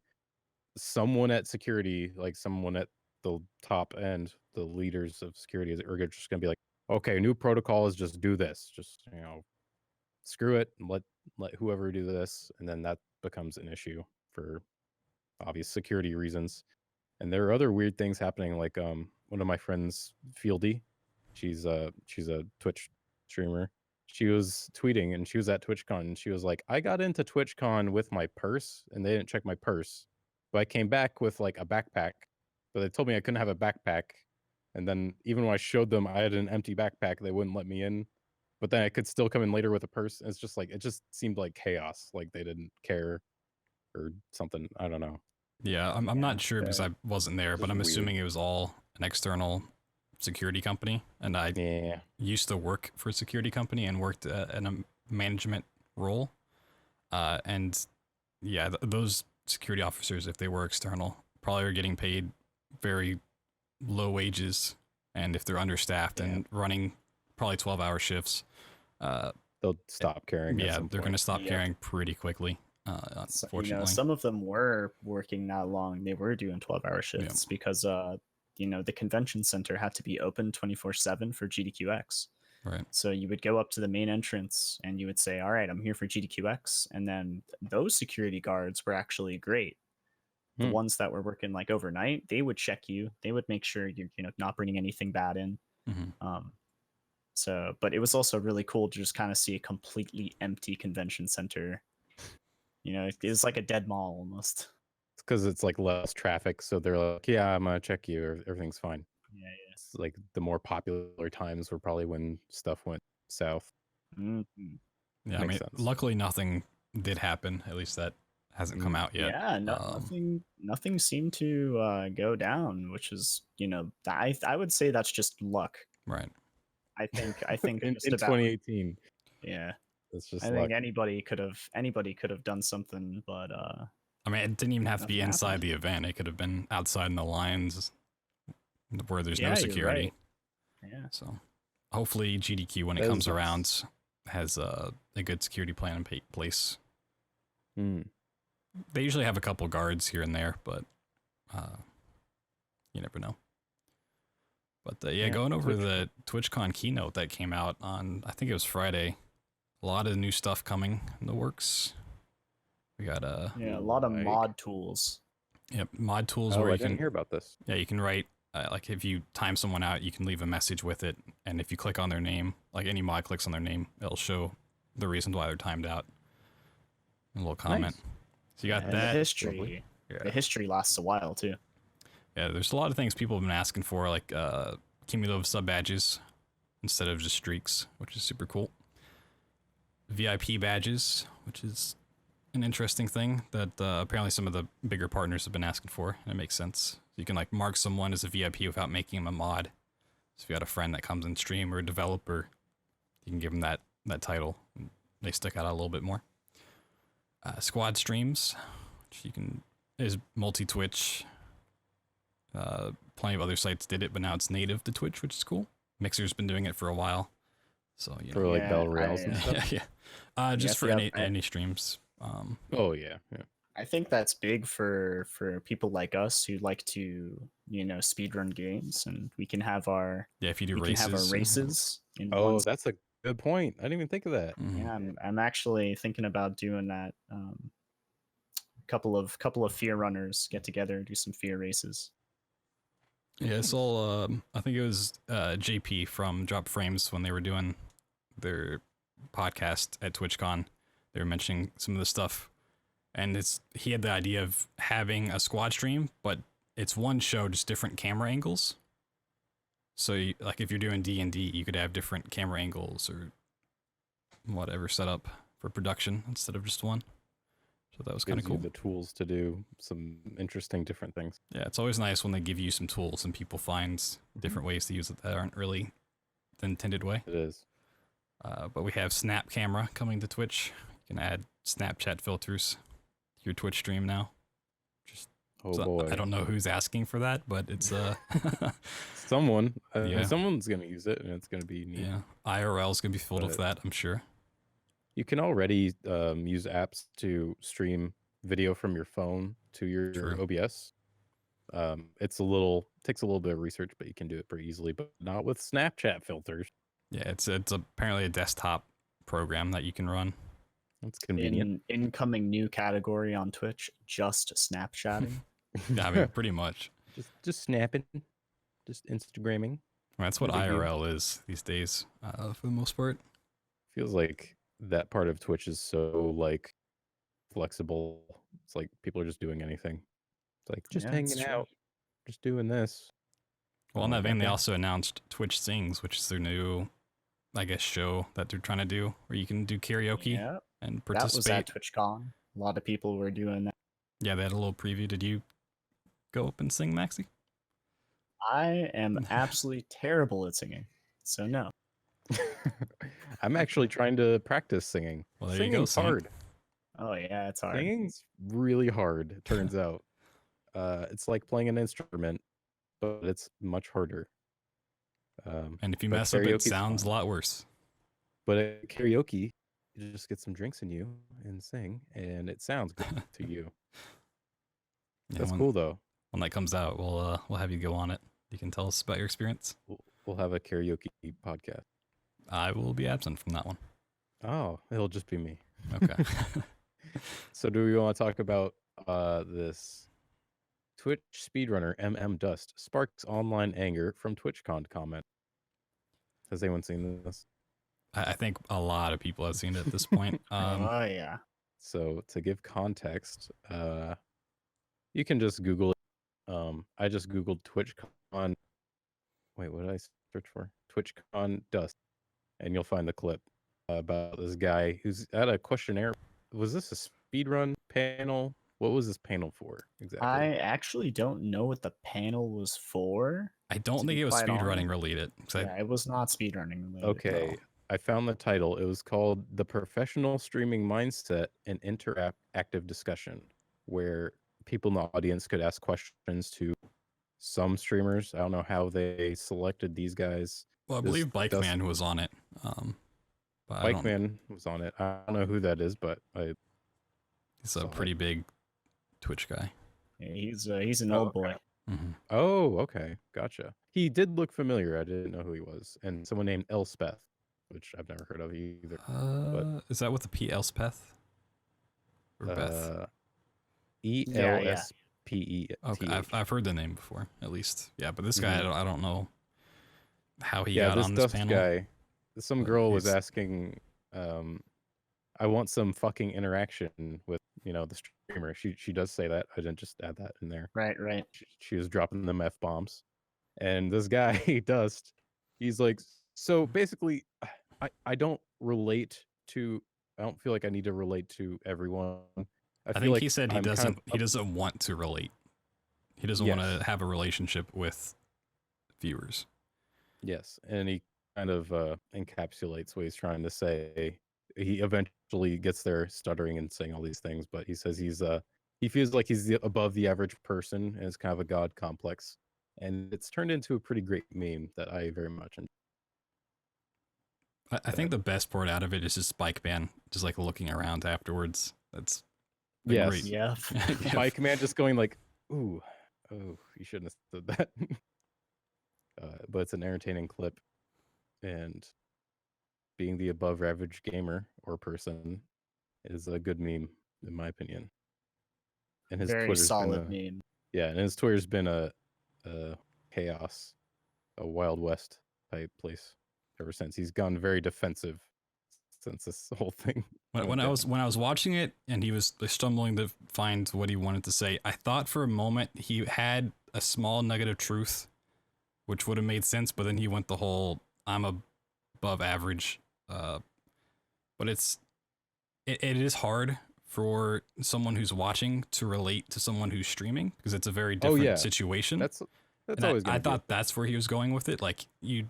someone at security, like someone at the top end, the leaders of security are just going to be like, okay, new protocol is just do this. Just, screw it and let whoever do this. And then that becomes an issue for obvious security reasons. And there are other weird things happening, like one of my friends, Fieldy, she's a Twitch streamer. She was tweeting and she was at TwitchCon and she was like, I got into TwitchCon with my purse and they didn't check my purse. But I came back with like a backpack. But they told me I couldn't have a backpack. And then even when I showed them I had an empty backpack, they wouldn't let me in. But then I could still come in later with a purse. It's just like, it just seemed like chaos. Like they didn't care or something. I don't know. yeah, I'm Yeah, not sure because I wasn't there, This but is I'm weird. assuming it was all an external security company. And I Yeah. used to work for a security company and worked in a management role. And yeah, those security officers, if they were external, probably are getting paid very low wages. And if they're understaffed and running probably 12-hour shifts, They'll stop caring at yeah, some they're going to point. stop Yep. caring pretty quickly. Unfortunately, Some of them were working that long. They were doing 12-hour shifts because the convention center had to be open 24/7 for GDQX. right? So you would go up to the main entrance and you would say, "All right, I'm here for GDQX," and then those security guards were actually great. The Hmm. ones that were working like overnight, they would check you. They would make sure you're not bringing anything bad in. Mm-hmm. But it was also really cool to just kind of see a completely empty convention center. It was like a dead mall almost. It's because it's like less traffic, so they're like, "Yeah, I'm gonna check you. Everything's fine." Yeah, It's like the more popular times were probably when stuff went south. yeah. Yeah, I Makes mean, sense. luckily nothing did happen. At least that hasn't come out yet. Yeah, nothing seemed to go down, which is, I would say that's just luck. Right. I think in just in about 2018, yeah. it's just I luck. think anybody could have done something, but I mean, it didn't even have to be Nothing inside happened. the event. It could have been outside in the lines where there's yeah, no you're security. right. Yeah. So hopefully GDQ, when it That comes is around, has a good security plan in place. Hmm. They usually have a couple guards here and there, but you never know. But yeah, Yeah, going over Twitch- the TwitchCon keynote that came out on, I think it was Friday. A lot of new stuff coming in the works. We got a lot of Like- mod tools. mod tools Oh, where I you didn't can hear about this. you can write like if you time someone out, you can leave a message with it, and if you click on their name, like any mod clicks on their name, it'll show the reason why they're timed out. A little comment. Nice. So you got And that. the history. Lovely. Yeah. The history lasts a while too. Yeah, there's a lot of things people have been asking for, like cumulative sub badges instead of just streaks, which is super cool. VIP badges, which is an interesting thing that apparently some of the bigger partners have been asking for, and it makes sense. You can like mark someone as a VIP without making him a mod. So if you got a friend that comes in stream or a developer, you can give them that title. And they stick out a little bit more. Squad streams, which you can is multi-Twitch. Plenty of other sites did it, but now it's native to Twitch, which is cool. Mixer's been doing it for a while, so you For know. like Yeah, Battle Royales and stuff. yeah. Just for Yep, any streams. Oh yeah. I think that's big for people like us who like to speedrun games, and we can have our Yeah, if you do we races. can have our races in Oh, one. that's a good point. I didn't even think of that. Mhm. Yeah, I'm actually thinking about doing that. Couple of fear runners get together, do some fear races. Yeah, it's all. I think it was JP from Drop Frames when they were doing their podcast at TwitchCon. They were mentioning some of the stuff, and he had the idea of having a squad stream, but it's one show, just different camera angles. So you, like if you're doing D&D, you could have different camera angles or whatever set up for production instead of just one. So that was kind of Gives you cool. the tools to do some interesting different things. Yeah, it's always nice when they give you some tools and people find different ways to use it that aren't really the intended way. It is. But we have Snap Camera coming to Twitch. You can add Snapchat filters to your Twitch stream now. Oh So boy. I don't know who's asking for that, but it's Someone. Yeah. Someone's gonna use it, and it's gonna be neat. yeah, IRL is gonna be filled with But- that, I'm sure. You can already use apps to stream video from your phone to your True. OBS. Takes a little bit of research, but you can do it pretty easily. But not with Snapchat filters. Yeah, it's apparently a desktop program that you can run. That's convenient. Incoming new category on Twitch, just Snapchatting. I mean, pretty much. Just snapping, just Instagramming. I mean, that's what No big deal. IRL is these days, for the most part. Feels like that part of Twitch is so like flexible. It's like people are just doing anything. It's like just Yeah, it's hanging true. out, just doing this. Well, in that vein, they okay. also announced Twitch Sings, which is their new, I guess, show that they're trying to do, where you can do karaoke Yeah, and that was participate. at TwitchCon. A lot of people were doing that. Yeah, they had a little preview. Did you go up and sing, Maxy? I am absolutely terrible at singing, so no. I'm actually trying to practice singing. Well, there you go, Singing's Sam. hard. Oh yeah, it's hard. Singing's really hard, it turns out. It's like playing an instrument, but it's much harder. And if you But mess up, it karaoke's sounds fun. a lot worse. But at karaoke, you just get some drinks in you and sing, and it sounds good to you. Yeah, That's when, cool, though. when that comes out, we'll have you go on it. You can tell us about your experience. We'll have a karaoke podcast. I will be absent from that one. Oh, it'll just be me. Okay. So do we want to talk about this Twitch speedrunner Dust sparks online anger from TwitchCon comment? Has anyone seen this? I think a lot of people have seen it at this point. Oh yeah. So to give context, you can just Google it. I just Googled TwitchCon. Wait, what did I search for? TwitchCon Dust, and you'll find the clip about this guy who's at a questionnaire. Was this a speedrun panel? What was this panel for exactly? I actually don't know what the panel was for. I don't to think be it was quite speedrunning honest. related. 'Cause Yeah, it was not speedrunning related. Okay, I found the title. It was called "The Professional Streaming Mindset: An Interactive Discussion," where people in the audience could ask questions to some streamers. I don't know how they selected these guys. Well, I This believe Bike does- Man was on it. But I Bike don't, Man was on it. I don't know who that is, but he's saw a it. pretty big Twitch guy. Yeah, he's an Oh, old boy. okay. Mm-hmm. Oh, okay, gotcha. He did look familiar. I didn't know who he was, and someone named Elspeth, which I've never heard of either. Is that with the P Elspeth? Or Beth? ELSPETH. Okay, I've heard the name before, at least. Yeah, but this guy, Mhm. I don't know how he Yeah, got this on this Dust panel. guy. Some but girl was he's- asking, I want some fucking interaction with the streamer. She does say that. I didn't just add that in there. Right. She was dropping them F bombs, and this guy Dust, he's like, so basically, I don't relate to. I don't feel like I need to relate to everyone. I feel think like he said he I'm kind doesn't. of He doesn't want to relate. He doesn't want Yes. to have a relationship with viewers. Yes, and he kind of encapsulates what he's trying to say. He eventually gets there stuttering and saying all these things, but he says he feels like he's above the average person and it's kind of a god complex. And it's turned into a pretty great meme that I very much enjoy. I think the best part out of it is just Bike Man just like looking around afterwards. That's like, Yes. great. Yeah. Yeah. Mike Man just going like, ooh, oh, you shouldn't have said that. But it's an entertaining clip, and being the above average gamer or person is a good meme in my opinion. And his Very Twitter's solid been meme. and his Twitter's been a chaos, a Wild West type place ever since. He's gone very defensive since this whole thing. When I was watching it and he was stumbling to find what he wanted to say, I thought for a moment he had a small nugget of truth, which would have made sense, but then he went the whole I'm above average. But it is hard for someone who's watching to relate to someone who's streaming because it's a very different situation. That's And always I going to be. thought that's where he was going with it. Like you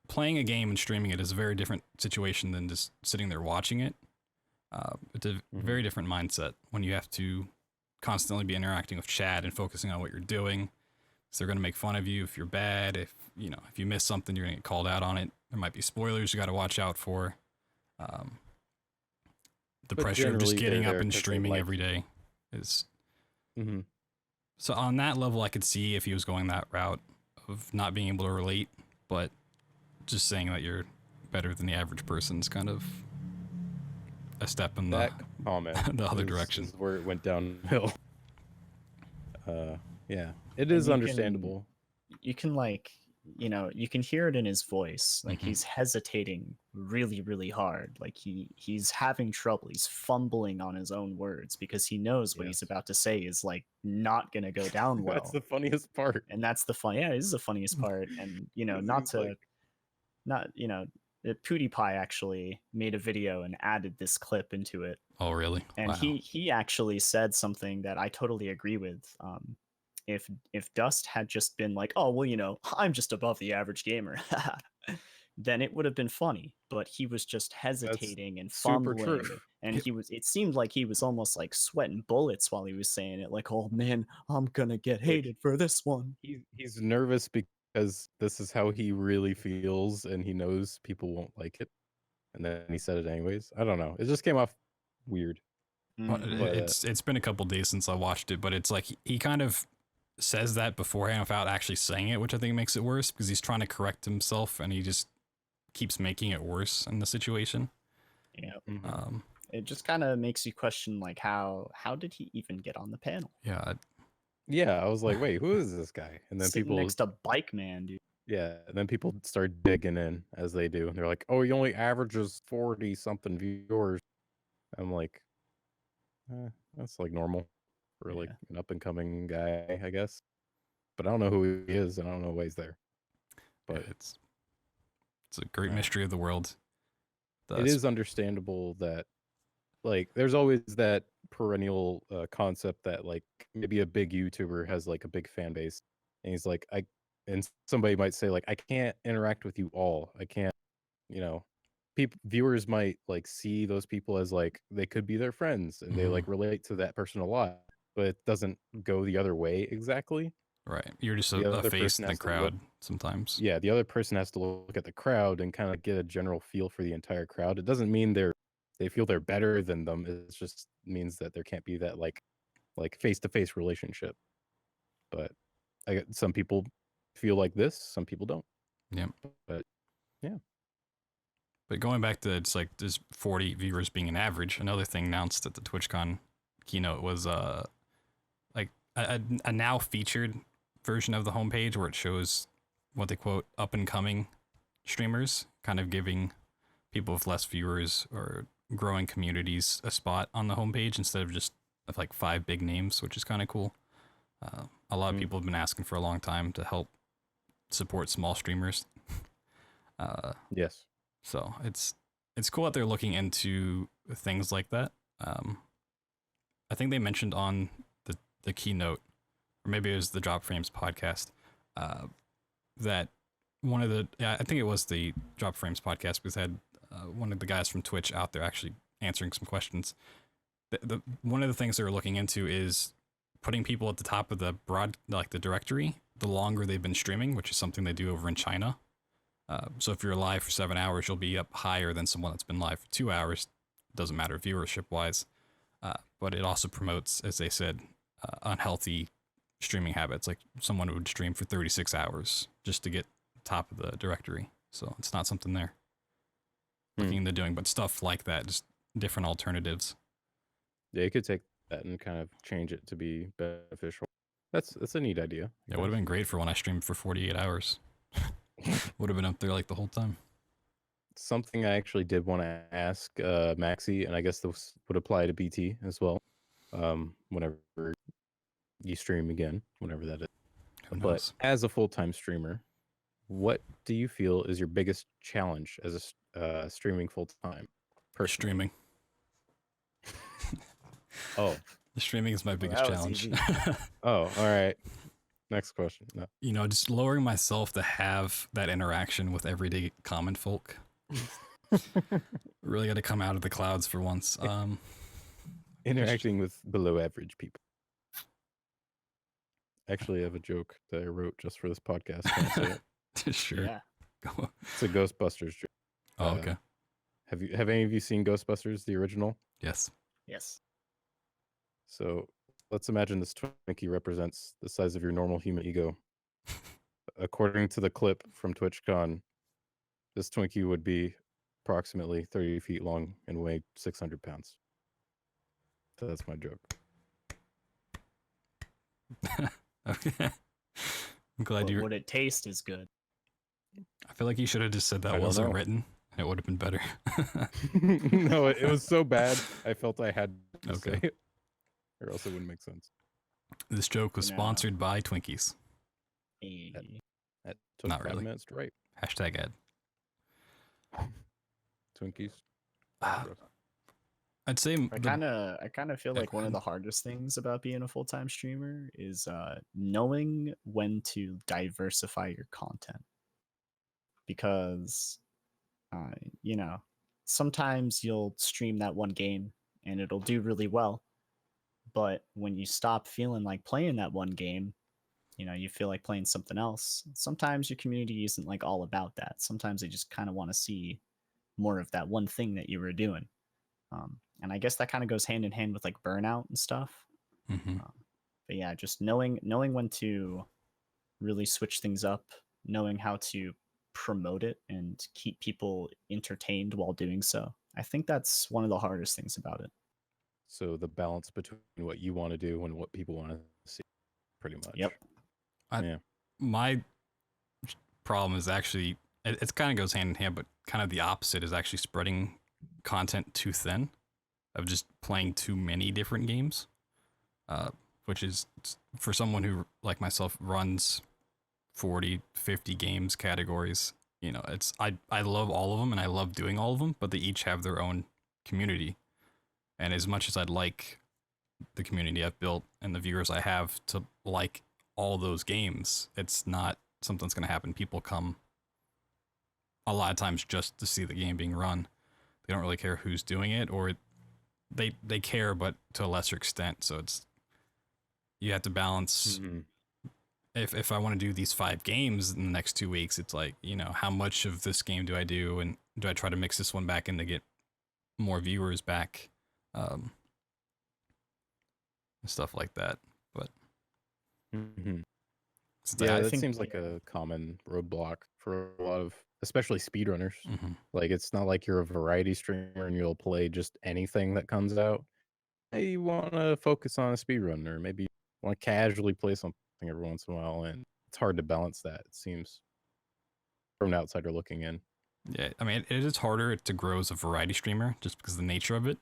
playing a game and streaming it is a very different situation than just sitting there watching it. It's a very different mindset when you have to constantly be interacting with chat and focusing on what you're doing. So they're going to make fun of you if you're bad. If you miss something, you're going to get called out on it. There might be spoilers you got to watch out for. The But pressure of just generally, getting they're up there and 'cause they streaming like every you. day is. Mhm. So on that level, I could see if he was going that route of not being able to relate, but just saying that you're better than the average person is kind of a step in That comment the other is direction. where it went downhill. Yeah, it And is you understandable. you can like, you can hear it in his voice. Like Mhm. he's hesitating really, really hard. Like he's having trouble. He's fumbling on his own words because he knows what he's Yes. about to say is like not gonna go down well. That's the funniest part. And that's the fun. Yeah, this is the funniest part. And 'Cause not he's to like, not PewDiePie actually made a video and added this clip into it. Oh, really? And Wow. he actually said something that I totally agree with. If Dust had just been like, oh well, I'm just above the average gamer, then it would have been funny. But he was just hesitating and super fumbling, true. and it seemed like he was almost like sweating bullets while he was saying it. Like, oh man, I'm gonna get hated for this one. He's nervous because this is how he really feels, and he knows people won't like it. And then he said it anyways. I don't know. It just came off weird. Well, Mhm. But, it's been a couple days since I watched it, but it's like he kind of says that beforehand without actually saying it, which I think makes it worse because he's trying to correct himself and he just keeps making it worse in the situation. Yeah, Mhm. it just kind of makes you question like how did he even get on the panel? Yeah, Yeah, I was like, wait, who is this guy? And then Sitting people, next to Bike Man, dude. yeah, and then people start digging in as they do. And they're like, oh, he only averages 40 something viewers. I'm like, that's like normal for like Yeah. an up and coming guy, I guess. But I don't know who he is, and I don't know why he's there. But it's a great Yeah. mystery of the world. it is understandable that like there's always that perennial concept that like maybe a big YouTuber has like a big fan base, and he's like, and somebody might say like, I can't interact with you all. I can't, you know, viewers might like see those people as like they could be their friends, and they like relate to that person a lot, but it doesn't go the other way exactly. Right. You're just The a other face person in the has to look, crowd sometimes. yeah, the other person has to look at the crowd and kind of get a general feel for the entire crowd. It doesn't mean they feel they're better than them. It just means that there can't be that like face-to-face relationship. But some people feel like this, some people don't. Yep. But yeah. But going back to it's like this 40 viewers being an average, another thing announced at the TwitchCon keynote was like a now featured version of the homepage where it shows what they quote up and coming streamers, kind of giving people with less viewers or growing communities a spot on the homepage instead of just of like 5 big names, which is kind of cool. A lot of people have been asking for a long time to help support small streamers. Yes. So it's cool that they're looking into things like that. I think they mentioned on the keynote, or maybe it was the Drop Frames podcast, that one of the I think it was the Drop Frames podcast because had one of the guys from Twitch out there actually answering some questions. The one of the things they're looking into is putting people at the top of the the directory the longer they've been streaming, which is something they do over in China. So if you're live for 7 hours, you'll be up higher than someone that's been live for 2 hours. Doesn't matter viewership wise, but it also promotes, as they said, unhealthy streaming habits. Like someone would stream for 36 hours just to get top of the directory. So it's not something they're looking into doing, but stuff like that, just different alternatives. Yeah, you could take that and kind of change it to be beneficial. That's a neat idea. It would have been great for when I streamed for 48 hours. Would have been up there like the whole time. Something I actually did want to ask Maxy, and I guess this would apply to BT as well. Whenever you stream again, whenever that is. Who But knows? as a full-time streamer, what do you feel is your biggest challenge as a streaming full-time? Personally? Streaming. Oh, The streaming is my biggest that was challenge. easy. all right. Next question. No. You know, just lowering myself to have that interaction with everyday common folk. Really got to come out of the clouds for once. Interacting with below average people. Actually, I have a joke that I wrote just for this podcast. Can I say it? Sure. Yeah. Go. It's a Ghostbusters joke. Oh, okay. Have any of you seen Ghostbusters, the original? Yes. Yes. So let's imagine this Twinkie represents the size of your normal human ego. According to the clip from Twitchcon, this Twinkie would be approximately 30 feet long and weigh 600 pounds. So that's my joke. Okay. I'm glad But you. what it tastes is good. I feel like you should have just said I that don't wasn't know. written. It would have been better. No, it was so bad. I felt I had to Okay. say it, or else it wouldn't make sense. This joke was No. sponsored by Twinkies. Eh, That took Not 5 really. minutes to write. Hashtag ad. Twinkies. Ah, I'd say I kind of feel Yeah, like go one of ahead. the hardest things about being a full-time streamer is knowing when to diversify your content, because you know, sometimes you'll stream that one game and it'll do really well, but when you stop feeling like playing that one game, you know, you feel like playing something else. Sometimes your community isn't like all about that. Sometimes they just kind of want to see more of that one thing that you were doing. And I guess that kind of goes hand in hand with like burnout and stuff. Mhm. But yeah, just knowing when to really switch things up, knowing how to promote it and keep people entertained while doing so. I think that's one of the hardest things about it. So the balance between what you want to do and what people want to see, pretty much. Yep. My problem is actually it kind of goes hand in hand, but kind of the opposite is actually spreading content too thin, of just playing too many different games, which is for someone who like myself runs 40, 50 games categories. You know, it's I love all of them and I love doing all of them, but they each have their own community. And as much as I'd like the community I've built and the viewers I have to like all those games, it's not something that's going to happen. People come a lot of times just to see the game being run. They don't really care who's doing it, or they care, but to a lesser extent. So it's, you have to balance. Mhm. If I want to do these 5 games in the next 2 weeks, it's like, you know, how much of this game do I do, and do I try to mix this one back in to get more viewers back, and stuff like that. But Mhm. it's Yeah, I that think- seems like a common roadblock for a lot of, especially speedrunners. Mhm. Like, it's not like you're a variety streamer and you'll play just anything that comes out. Hey, you want to focus on a speedrun, or maybe you want to casually play something every once in a while, and it's hard to balance that, it seems, from an outsider looking in. Yeah, I mean, it is harder to grow as a variety streamer just because of the nature of it.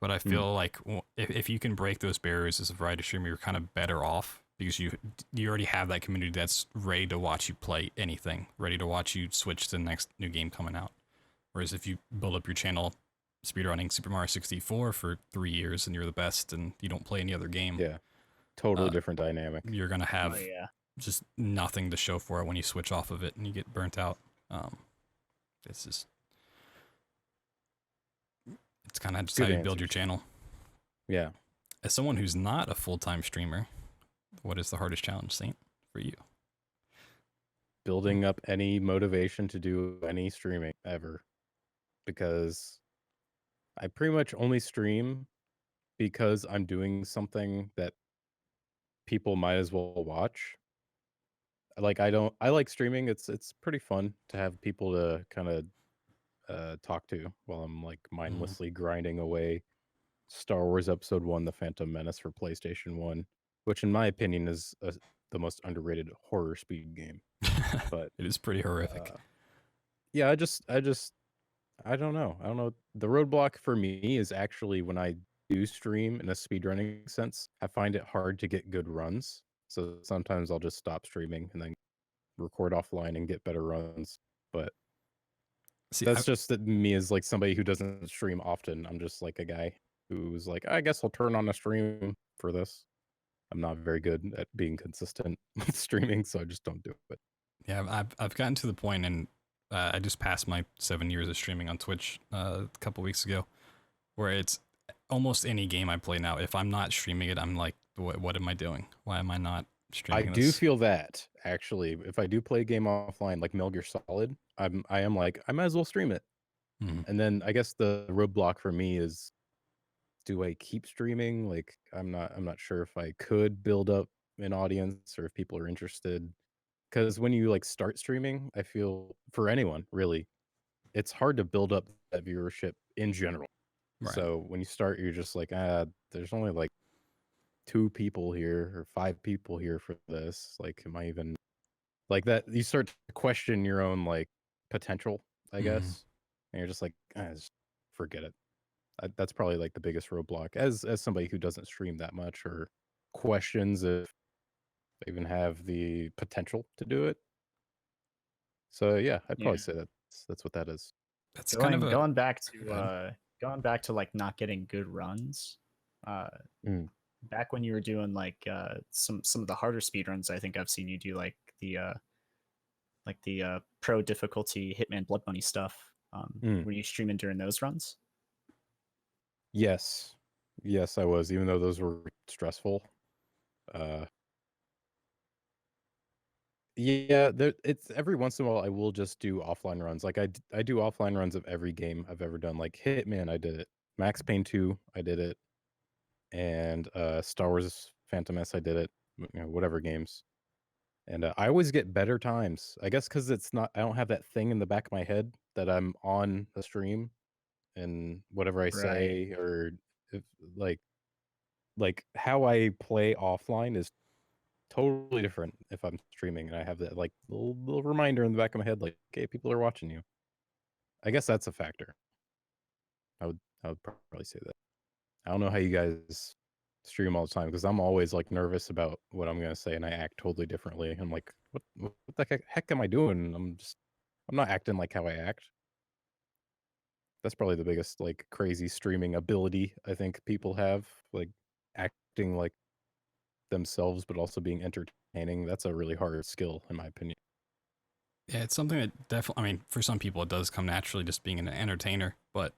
But I feel like if you can break those barriers as a variety streamer, you're kind of better off, because you already have that community that's ready to watch you play anything, ready to watch you switch to the next new game coming out. Whereas if you build up your channel speedrunning Super Mario 64 for 3 years and you're the best and you don't play any other game, Yeah, totally different dynamic. you're gonna have Oh yeah. just nothing to show for it when you switch off of it and you get burnt out. It's just, it's kind of just how Good you build your answers. channel. Yeah. As someone who's not a full-time streamer, what is the hardest challenge, Saint, for you? Building up any motivation to do any streaming ever, because I pretty much only stream because I'm doing something that people might as well watch. Like, I like streaming. It's pretty fun to have people to kind of talk to while I'm like mindlessly grinding away Star Wars Episode 1: The Phantom Menace for PlayStation 1, which in my opinion is the most underrated horror speed game. But It is pretty horrific. yeah, I don't know. The roadblock for me is actually when I do stream in a speedrunning sense, I find it hard to get good runs. So sometimes I'll just stop streaming and then record offline and get better runs. But See, that's just me as like somebody who doesn't stream often. I'm just like a guy who's like, I guess I'll turn on a stream for this. I'm not very good at being consistent with streaming, so I just don't do it. yeah, I've gotten to the point, and I just passed my 7 years of streaming on Twitch a couple weeks ago, where it's almost any game I play now. If I'm not streaming it, I'm like, what am I doing? Why am I not I streaming do this? feel that actually, if I do play a game offline, like Metal Gear Solid, I am like, I might as well stream it. Mhm. And then I guess the roadblock for me is, do I keep streaming? Like, I'm not sure if I could build up an audience or if people are interested. Because when you like start streaming, I feel for anyone really, it's hard to build up that viewership in general. Right. So when you start, you're just like, there's only like 2 people here or 5 people here for this. Like, am I even like that? You start to question your own like potential, I Mhm. guess, and you're just like, just forget it. That's probably like the biggest roadblock as somebody who doesn't stream that much or questions if they even have the potential to do it. So yeah, I'd Yeah. probably say that's what that is. That's kind of a Going back Go ahead. to like not getting good runs. Mm. Back when you were doing like some of the harder speed runs, I think I've seen you do like the pro difficulty Hitman Blood Money stuff. Mm. Were you streaming during those runs? Yes, I was, even though those were stressful. Yeah, it's every once in a while I will just do offline runs. Like I do offline runs of every game I've ever done. Like Hitman, I did it. Max Payne 2, I did it. And Star Wars Phantom Menace, I did it. Whatever games. And I always get better times. I guess because I don't have that thing in the back of my head that I'm on a stream and whatever I Right. say or if, like how I play offline is totally different if I'm streaming and I have that like little reminder in the back of my head, like, okay, people are watching you. I guess that's a factor. I would probably say that. I don't know how you guys stream all the time because I'm always like nervous about what I'm gonna say and I act totally differently. I'm like, what the heck am I doing? I'm not acting like how I act. That's probably the biggest like crazy streaming ability I think people have, like acting like themselves but also being entertaining. That's a really hard skill in my opinion. Yeah, it's something that definitely, I mean, for some people it does come naturally just being an entertainer, but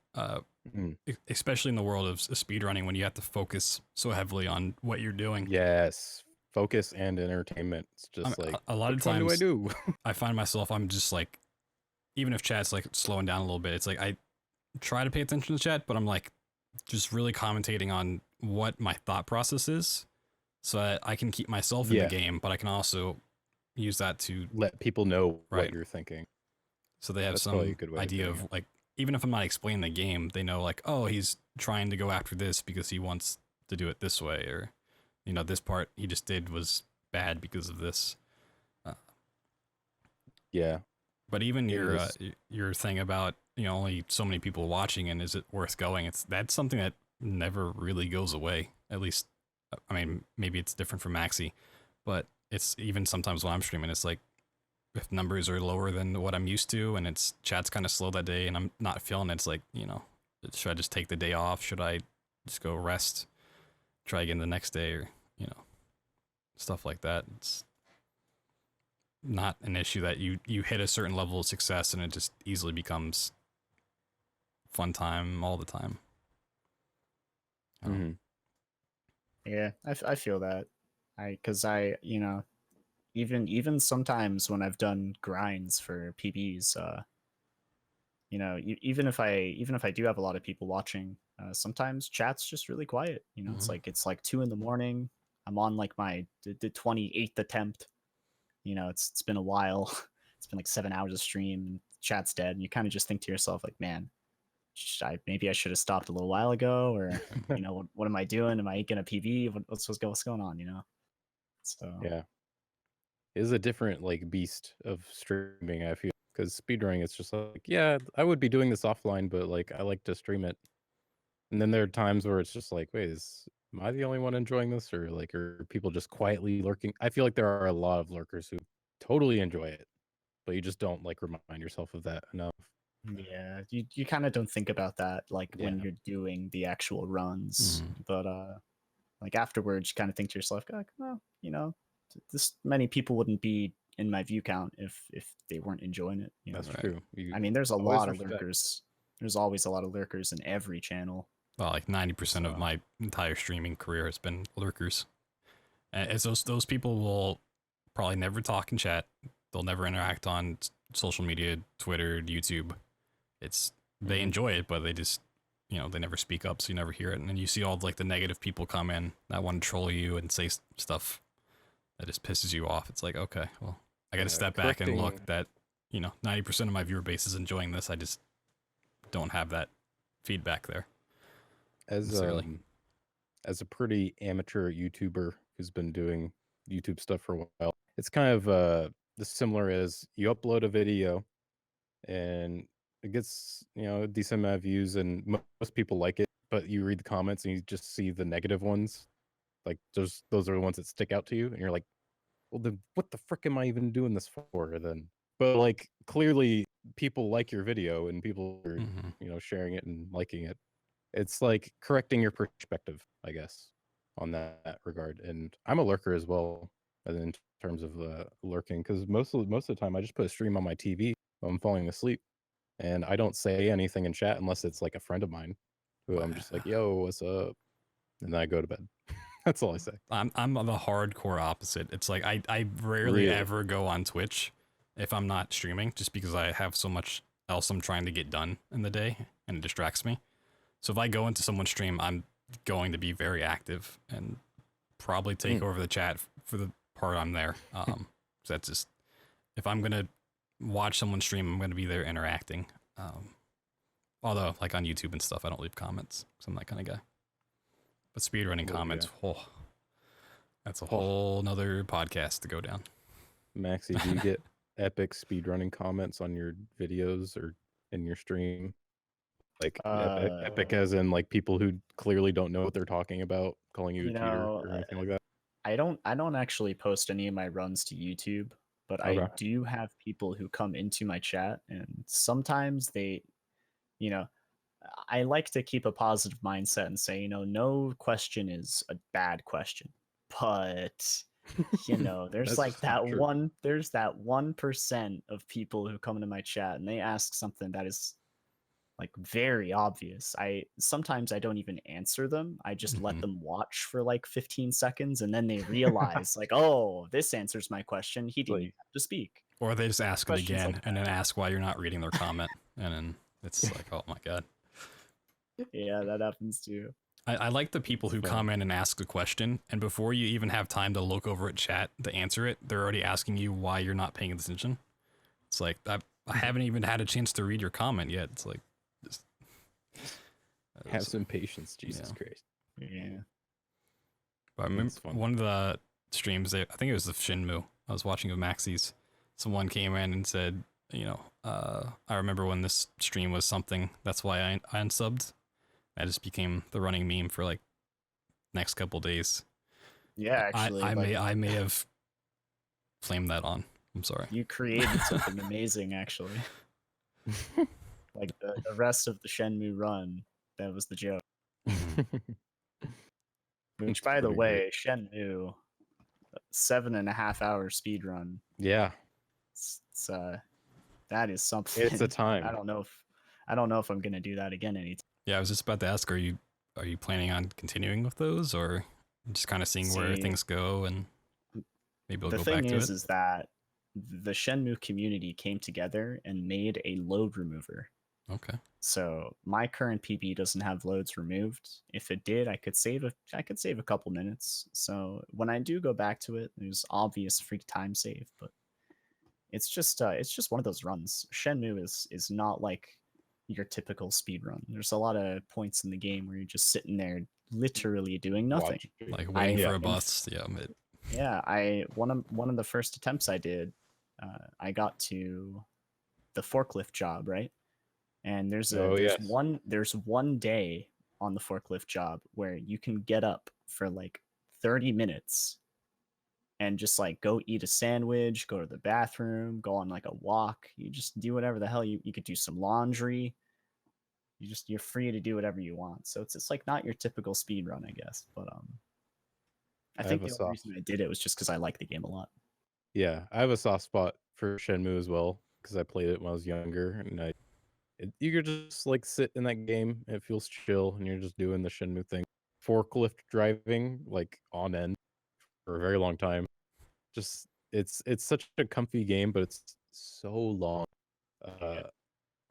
especially in the world of speedrunning when you have to focus so heavily on what you're doing. Yes, focus and entertainment. It's just like, a lot of which one times do? I find myself, I'm just like, even if chat's like slowing down a little bit, it's like I try to pay attention to chat, but I'm like just really commentating on what my thought process is so that I can keep myself in the game, but I can also use that to let people know Right. what you're thinking. So they have That's probably a some good way of idea doing of it. like, even if I'm not explaining the game, they know like, oh, he's trying to go after this because he wants to do it this way, or this part he just did was bad because of this. Yeah, But even It your is. your thing about only so many people watching and is it worth going? That's something that never really goes away. At least, I mean, maybe it's different for Maxy, but it's even sometimes when I'm streaming, it's like if numbers are lower than what I'm used to and it's chat's kind of slow that day and I'm not feeling it, it's like, should I just take the day off? Should I just go rest, try again the next day, or, stuff like that. It's not an issue that you hit a certain level of success and it just easily becomes fun time all the time. Yeah, I feel that. Because even sometimes when I've done grinds for PBs, even if I do have a lot of people watching, sometimes chat's just really quiet. It's like 2 a.m. I'm on like the 28th attempt. It's been a while. It's been like 7 hours of stream and chat's dead, and you kind of just think to yourself like, man, maybe I should have stopped a little while ago, or what am I doing? Am I gonna PB? What's going on? So Yeah, it is a different like beast of streaming. I feel because speedrunning, it's just like, yeah, I would be doing this offline, but like I like to stream it. And then there are times where it's just like, wait, am I the only one enjoying this, or like are people just quietly lurking? I feel like there are a lot of lurkers who totally enjoy it, but you just don't like remind yourself of that enough. Yeah, you kind of don't think about that like when Yeah. you're doing the actual runs, Mhm. but like afterwards, you kind of think to yourself, like, well, you know, this many people wouldn't be in my view count if they weren't enjoying it. You know, That's Right. true. I mean, there's a always lot of respect. lurkers. There's always a lot of lurkers in every channel. Well, like 90% of So- my entire streaming career has been lurkers. And it's those people will probably never talk in chat. They'll never interact on social media, Twitter, YouTube. It's they Mhm. enjoy it, but they just they never speak up, so you never hear it. And then you see all like the negative people come in that want to troll you and say stuff that just pisses you off. It's like, okay, well, I got to step back and look that 90% of my viewer base is enjoying this. I just don't have that feedback there. As necessarily. as a pretty amateur YouTuber who's been doing YouTube stuff for a while, it's kind of similar as you upload a video and it gets a decent amount of views and most people like it, but you read the comments and you just see the negative ones. Like those are the ones that stick out to you, and you're like, well, then what the frick am I even doing this for then? But like clearly people like your video and people are Mhm. sharing it and liking it. It's like correcting your perspective, I guess, on that regard. And I'm a lurker as well, in terms of lurking, because most of the time I just put a stream on my TV while I'm falling asleep, and I don't say anything in chat unless it's like a friend of mine, who I'm just like, "Yo, what's up?" and then I go to bed. That's all I say. I'm the hardcore opposite. It's like I rarely Really? ever go on Twitch if I'm not streaming, just because I have so much else I'm trying to get done in the day and it distracts me. So if I go into someone's stream, I'm going to be very active and probably take over the chat for the part I'm there. So that's just, if I'm gonna watch someone stream, I'm gonna be there interacting. Although like on YouTube and stuff, I don't leave comments because I'm that kind of guy. But speedrunning Well, comments, yeah. that's a whole nother podcast to go down. Maxy, do you get epic speedrunning comments on your videos or in your stream? Like epic as in like people who clearly don't know what they're talking about, calling you a cheater or anything like that? I don't actually post any of my runs to YouTube, but I Okay. do have people who come into my chat, and sometimes they, I like to keep a positive mindset and say, no question is a bad question, but there's That's like that true. there's that 1% of people who come into my chat and they ask something that is like very obvious. Sometimes I don't even answer them. I just let them watch for like 15 seconds and then they realize like, oh, this answers my question. He didn't even have to speak. Or they just ask it Questions again like and then ask why you're not reading their comment. And then it's like, oh my God. Yeah, that happens too. I like the people who come in and ask a question, and before you even have time to look over at chat to answer it, they're already asking you why you're not paying attention. It's like, I haven't even had a chance to read your comment yet. It's like, just have some patience, Jesus Christ. Yeah. But I remember one of the streams, I think it was the Shenmue I was watching of Maxy's. Someone came in and said, I remember when this stream was something, that's why I unsubbed. That just became the running meme for like next couple days. Yeah, actually, I may have flamed that on. I'm sorry. You created something amazing, actually. Like the rest of the Shenmue run, that was the joke. Which, by the way, Shenmue, 7.5 hour speed run. Yeah, it's that is something. it's a time. I don't know if I'm gonna do that again anytime. Yeah, I was just about to ask, are you planning on continuing with those, or just kind of seeing where things go and maybe we'll go back to it? The thing is that the Shenmue community came together and made a load remover. Okay. So my current PB doesn't have loads removed. If it did, I could save a couple minutes. So when I do go back to it, there's obvious free time save, but it's just one of those runs. Shenmue is not like your typical speed run. There's a lot of points in the game where you're just sitting there literally doing nothing. Like waiting for a bus. Yeah. One of the first attempts I did, I got to the forklift job, right? And there's one day on the forklift job where you can get up for like 30 minutes and just like go eat a sandwich, go to the bathroom, go on like a walk. You just do whatever the hell you could do some laundry. You're free to do whatever you want. So it's like not your typical speed run, I guess. But I think the only reason I did it was just because I like the game a lot. Yeah, I have a soft spot for Shenmue as well because I played it when I was younger, and you could just like sit in that game. It feels chill, and you're just doing the Shenmue thing. Forklift driving like on end for a very long time. Just it's such a comfy game, but it's so long.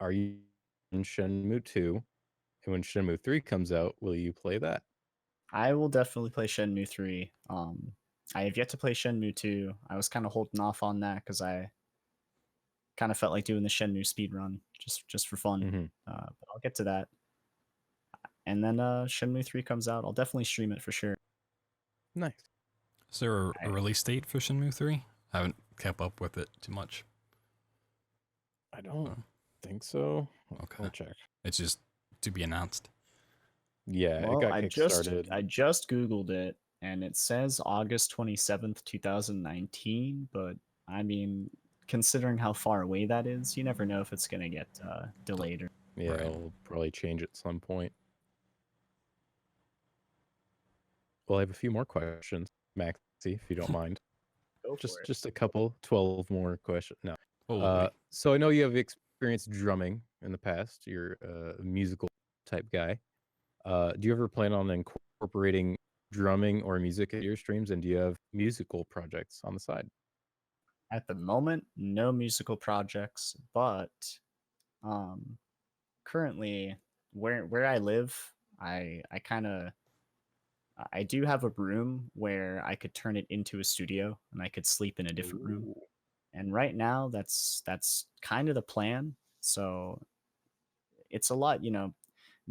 Are you in Shenmue 2? And when Shenmue 3 comes out, will you play that? I will definitely play Shenmue 3. I have yet to play Shenmue 2. I was kind of holding off on that because I kind of felt like doing the Shenmue speed run just for fun. But I'll get to that. And then Shenmue 3 comes out. I'll definitely stream it for sure. Nice. Is there a release date for Shenmue 3? I haven't kept up with it too much. I don't think so. Okay. I'll check. It's just to be announced. Yeah, well, it got kickstarted. I just Googled it, and it says August 27th, 2019. But I mean, considering how far away that is, you never know if it's going to get delayed. Or... Yeah, Right. I'll probably change at some point. Well, I have a few more questions, Maxy, if you don't mind. Go for it. Just a couple, 12 more questions. No. Holy. So I know you have experienced drumming in the past. You're a musical type guy. Do you ever plan on incorporating drumming or music at your streams? And do you have musical projects on the side? At the moment, no musical projects, but currently where I live, I do have a room where I could turn it into a studio and I could sleep in a different room. And right now that's kind of the plan. So it's a lot,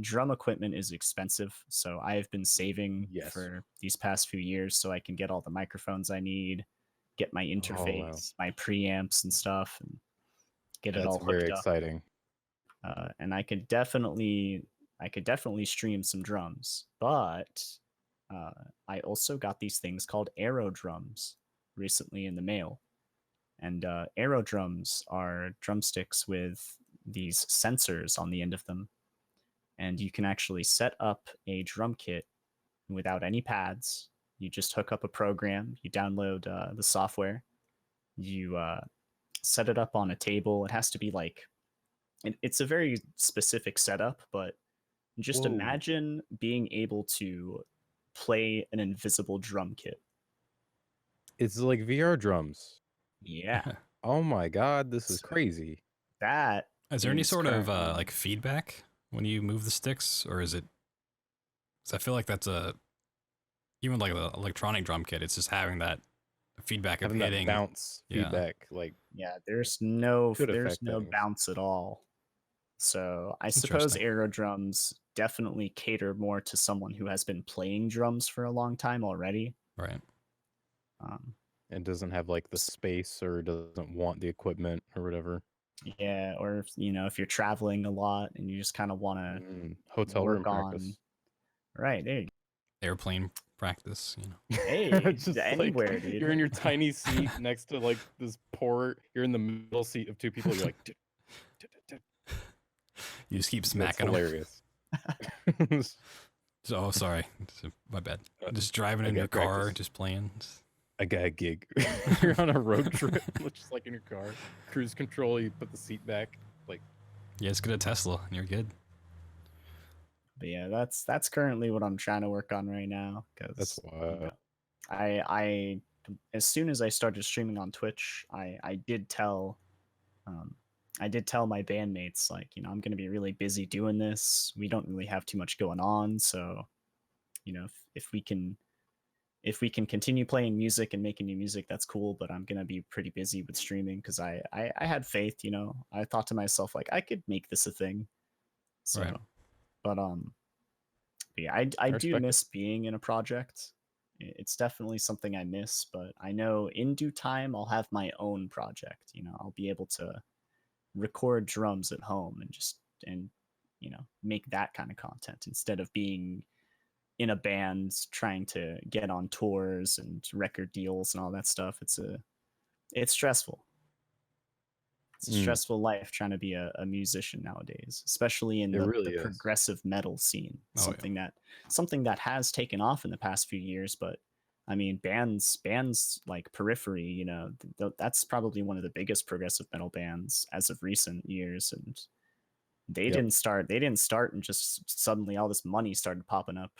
drum equipment is expensive. So I have been saving for these past few years so I can get all the microphones I need, get my interface, my preamps and stuff, and get it all hooked up. That's very exciting. And I could definitely stream some drums, but I also got these things called Aero drums recently in the mail. And Aero drums are drumsticks with these sensors on the end of them. And you can actually set up a drum kit without any pads. You just hook up a program, you download the software, you set it up on a table. It has to be like, it's a very specific setup, but just imagine being able to play an invisible drum kit. It's like VR drums. Yeah. Oh my God, this is crazy. That is there any sort of like feedback when you move the sticks, or is it? Because I feel like that's even like the electronic drum kit. It's just having that feedback of hitting, that bounce feedback. Like there's no bounce at all. So I suppose Aero drums definitely cater more to someone who has been playing drums for a long time already. Right. And doesn't have like the space or doesn't want the equipment or whatever. Yeah, or if you're traveling a lot and you just kind of want to hotel room practice. Right, there you go. Airplane practice, Hey, just anywhere, like, dude. You're in your tiny seat next to like this port. You're in the middle seat of two people. You're like, you just keep smacking them. Hilarious. Oh, sorry, my bad. Just driving in your car, just playing. I got a gig. You're on a road trip, just like in your car. Cruise control. You put the seat back. Like, yeah, just get a Tesla and you're good. But yeah, that's currently what I'm trying to work on right now. Because that's wild. I as soon as I started streaming on Twitch, I did tell my bandmates, like, I'm going to be really busy doing this. We don't really have too much going on, so if we can continue playing music and making new music, that's cool. But I'm going to be pretty busy with streaming because I had faith. I thought to myself, like, I could make this a thing. So. Right. But yeah, I do miss being in a project. It's definitely something I miss, but I know in due time I'll have my own project. I'll be able to record drums at home and make that kind of content instead of being in a band trying to get on tours and record deals and all that stuff. It's stressful. It's a stressful life trying to be a musician nowadays, especially in the progressive metal scene. Something that has taken off in the past few years, but I mean, bands like Periphery, that's probably one of the biggest progressive metal bands as of recent years, and they didn't start and just suddenly all this money started popping up.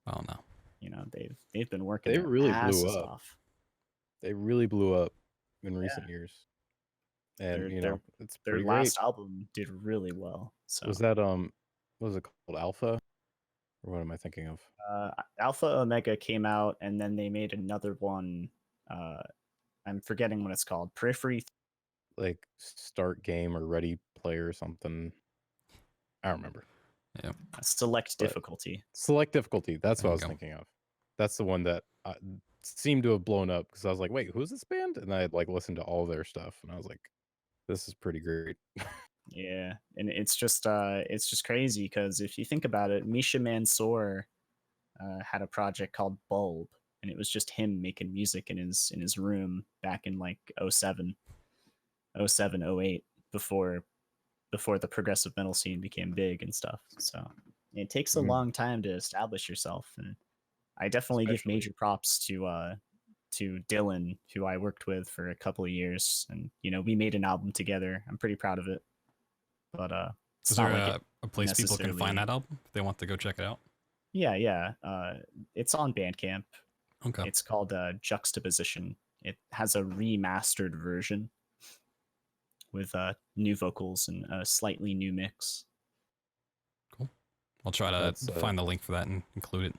Oh no. They've been working. They their really asses blew up. off. They really blew up in recent years. And it's pretty their last great. album did really well. So was that what was it called, Alpha? Or what am I thinking of? Alpha Omega came out, and then they made another one. I'm forgetting what it's called. Periphery, like Start Game or Ready Play or something. I don't remember. Yeah. Select Difficulty. Select Difficulty. That's what I was thinking of. That's the one that seemed to have blown up because I was like, wait, who's this band? And I had listened to all their stuff, and I was like, this is pretty great. Yeah, and it's just crazy because if you think about it, Misha Mansour had a project called Bulb, and it was just him making music in his room back in 07, 08, before the progressive metal scene became big and stuff. So it takes a long time to establish yourself, and I definitely give major props to Dylan, who I worked with for a couple of years, and we made an album together. I'm pretty proud of it. But is there a place people can find that album if they want to go check it out? Yeah. It's on Bandcamp. Okay. It's called Juxtaposition. It has a remastered version with new vocals and a slightly new mix. Cool. I'll try to find the link for that and include it.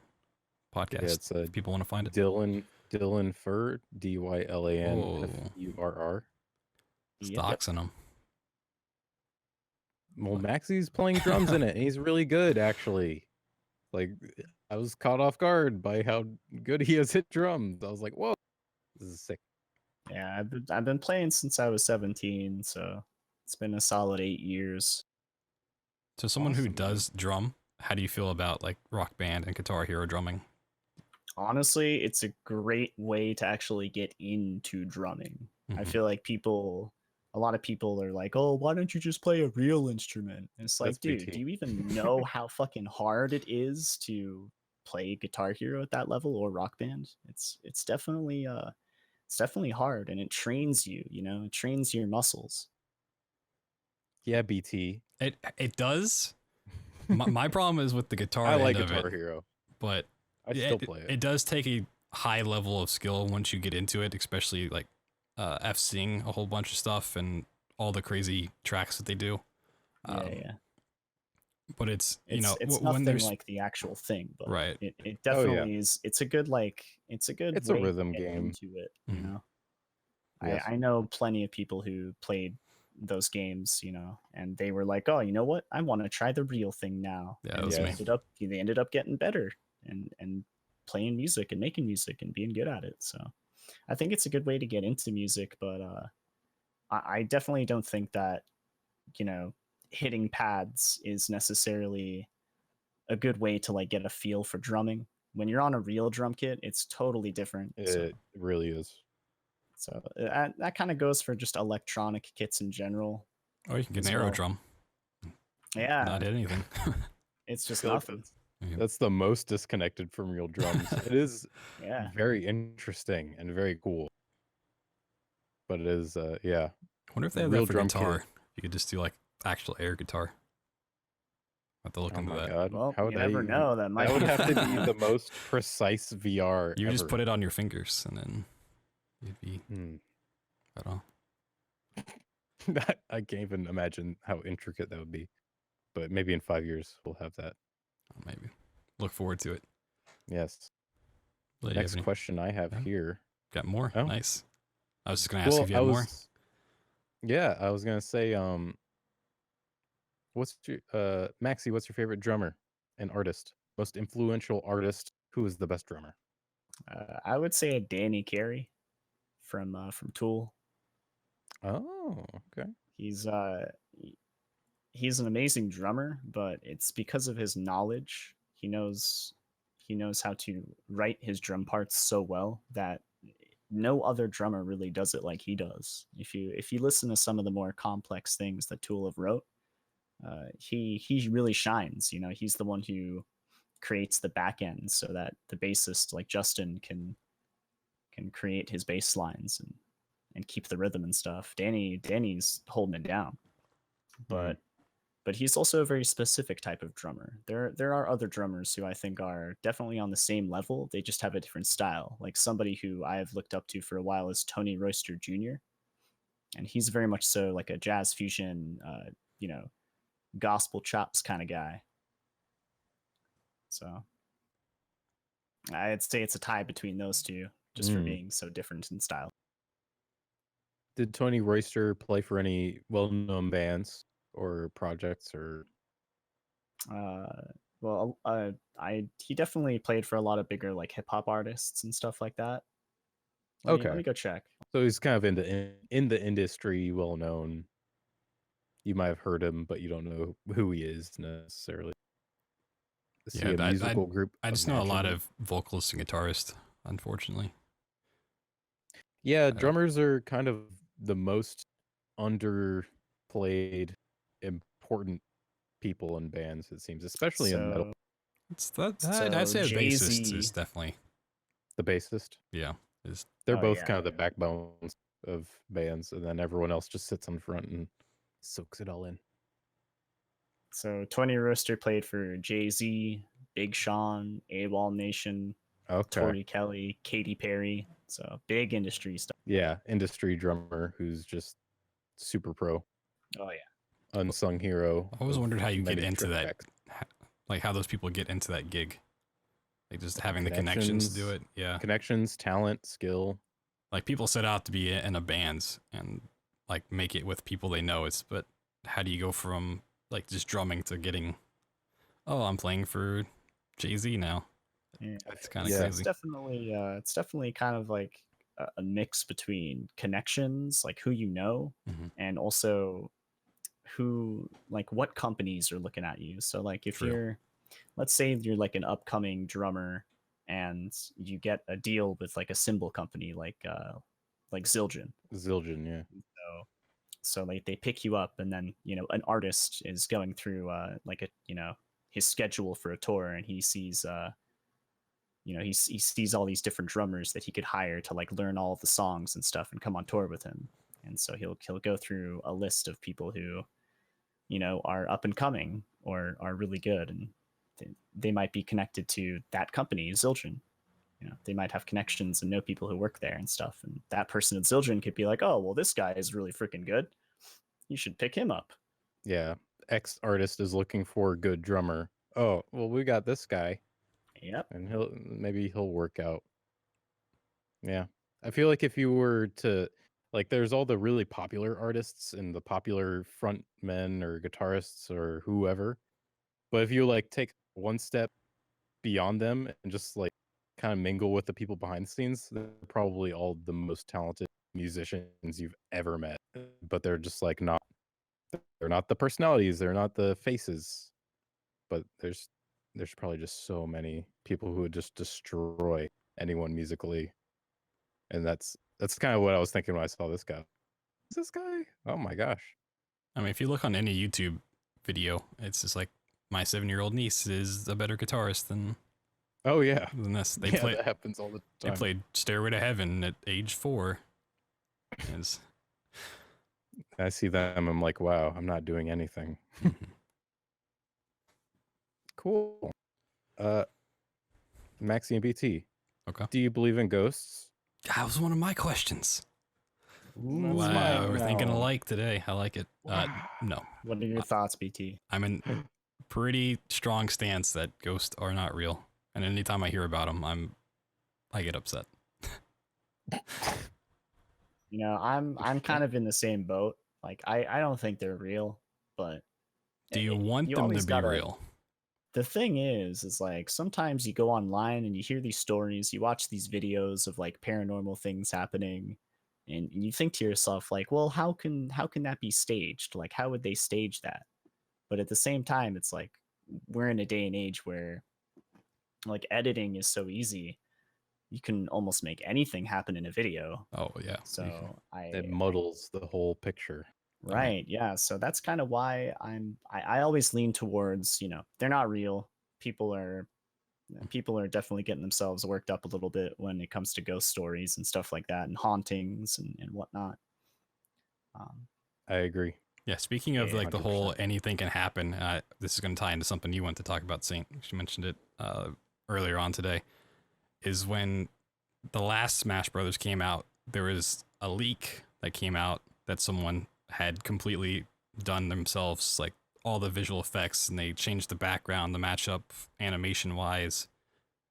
Podcast. If people want to find it. Dylan Fur, DYLAN FURR. Stocks in them. Well, Maxy's playing drums in it, and he's really good, actually. I was caught off guard by how good he has hit drums. I was like, whoa, this is sick. Yeah, I've been playing since I was 17, so it's been a solid 8 years. So someone who does drum, how do you feel about Rock Band and Guitar Hero drumming? Honestly, it's a great way to actually get into drumming. I feel like a lot of people are like, oh, why don't you just play a real instrument? And it's like, dude, do you even know how fucking hard it is to play Guitar Hero at that level or Rock Band? It's definitely hard, and it trains you, it trains your muscles. Yeah, BT. It does. My problem is with the guitar. I like end Guitar of it, Hero, but I still play it. It does take a high level of skill once you get into it, especially FCing a whole bunch of stuff and all the crazy tracks that they do. Yeah. But it's nothing like the actual thing, but right. It definitely is. It's a good it's a rhythm game into it. Yes. I know plenty of people who played those games, and they were like, oh, you know what? I want to try the real thing now. Yeah, and they ended up getting better and playing music and making music and being good at it. So I think it's a good way to get into music, but I definitely don't think that, hitting pads is necessarily a good way to get a feel for drumming. When you're on a real drum kit, it's totally different. It really is. So that kind of goes for just electronic kits in general. Or you can get an aero drum. Yeah. Not hit anything. It's just nothing. That's the most disconnected from real drums. It is very interesting and very cool. But it is, yeah. I wonder if they have that for guitar. You could just do actual air guitar. I have to look into that. God. Well, you never know. That would have to be the most precise VR You ever. just put it on your fingers and then you'd be, I don't know. I can't even imagine how intricate that would be. But maybe in 5 years we'll have that. Maybe. Look forward to it. Yes. Well, next question I have here. Got more? Oh. Nice. I was just going to ask if you had more. Yeah, I was going to say, what's your, Maxy, what's your favorite drummer and artist? Most influential artist? Who is the best drummer? I would say Danny Carey from Tool. Oh, okay. He's he's an amazing drummer, but it's because of his knowledge. He knows how to write his drum parts so well that no other drummer really does it like he does. If you listen to some of the more complex things that Tool have wrote, he really shines. He's the one who creates the back end so that the bassist like Justin can create his bass lines and keep the rhythm and stuff. Danny's holding it down, but he's also a very specific type of drummer. There are other drummers who I think are definitely on the same level. They just have a different style. Like somebody who I have looked up to for a while is Tony Royster Jr. And he's very much so like a jazz fusion, gospel chops kind of guy. So I'd say it's a tie between those two, just for being so different in style. Did Tony Royster play for any well-known bands or projects or? He definitely played for a lot of bigger like hip hop artists and stuff like that. Let me go check. So he's kind of in the industry, well known. You might have heard him, but you don't know who he is necessarily. Is he a musical group? I just know a lot of vocalists and guitarists, unfortunately. Yeah, drummers are kind of the most underplayed, important people in bands, it seems, especially in metal. I'd say the bassist is definitely the bassist. Yeah, they're both kind of the backbones of bands, and then everyone else just sits on front and soaks it all in. So Tony Royster played for Jay-Z, Big Sean, AWOL Nation, Tori Kelly, Katy Perry. So big industry stuff. Yeah, industry drummer who's just super pro. Oh yeah, unsung hero. I always wondered how you get into that, like how those people get into that gig, like just having the connections to do it. Yeah, connections, talent, skill. Like people set out to be in a band and like make it with people they know. But how do you go from like just drumming to getting, oh, I'm playing for Jay-Z now? Yeah, it's kind of crazy. It's definitely kind of like a mix between connections, like who you know, and also who, like what companies are looking at you. So like if let's say you're like an upcoming drummer and you get a deal with like a cymbal company like Zildjian. Yeah. So like they pick you up, and then an artist is going through like his schedule for a tour, and he sees he sees all these different drummers that he could hire to like learn all of the songs and stuff and come on tour with him. And so he'll go through a list of people who are up and coming or are really good, and they might be connected to that company, Zildjian. They might have connections and know people who work there and stuff. And that person at Zildjian could be like, oh, well, this guy is really freaking good. You should pick him up. Yeah. X artist is looking for a good drummer. Oh, well, we got this guy. Yep. And maybe he'll work out. Yeah. I feel like if you were to, like, there's all the really popular artists and the popular front men or guitarists or whoever. But if you like take one step beyond them and just like kind of mingle with the people behind the scenes, they're probably all the most talented musicians you've ever met. But they're just like they're not the personalities, they're not the faces. But there's probably just so many people who would just destroy anyone musically. And that's kind of what I was thinking when I saw this guy. Is this guy? Oh my gosh. I mean, if you look on any YouTube video, it's just like my 7-year-old niece is a better guitarist than than this. That happens all the time. They played Stairway to Heaven at age 4. I see them, I'm like, wow, I'm not doing anything. Cool. Maxy and BT. Okay. Do you believe in ghosts? That was one of my questions. Ooh, wow, we're thinking alike today. I like it. No. What are your thoughts, BT? I'm in pretty strong stance that ghosts are not real. And anytime I hear about them, I get upset. I'm kind of in the same boat. Like I don't think they're real, but do you want them to be real? The thing is like sometimes you go online and you hear these stories, you watch these videos of like paranormal things happening, and you think to yourself like, well, how can that be staged? Like how would they stage that? But at the same time, it's like we're in a day and age where like editing is so easy. You can almost make anything happen in a video. Oh yeah. So It muddles the whole picture. Right. Yeah. So that's kind of why I always lean towards, they're not real. People are definitely getting themselves worked up a little bit when it comes to ghost stories and stuff like that and hauntings and whatnot. I agree. Yeah, speaking of Yeah, like the whole 100%. anything can happen, this is going to tie into something you want to talk about, Saint. She mentioned it earlier on today, is when the last Smash Brothers came out, there was a leak that came out that someone had completely done themselves, like all the visual effects, and they changed the background, the matchup, animation-wise,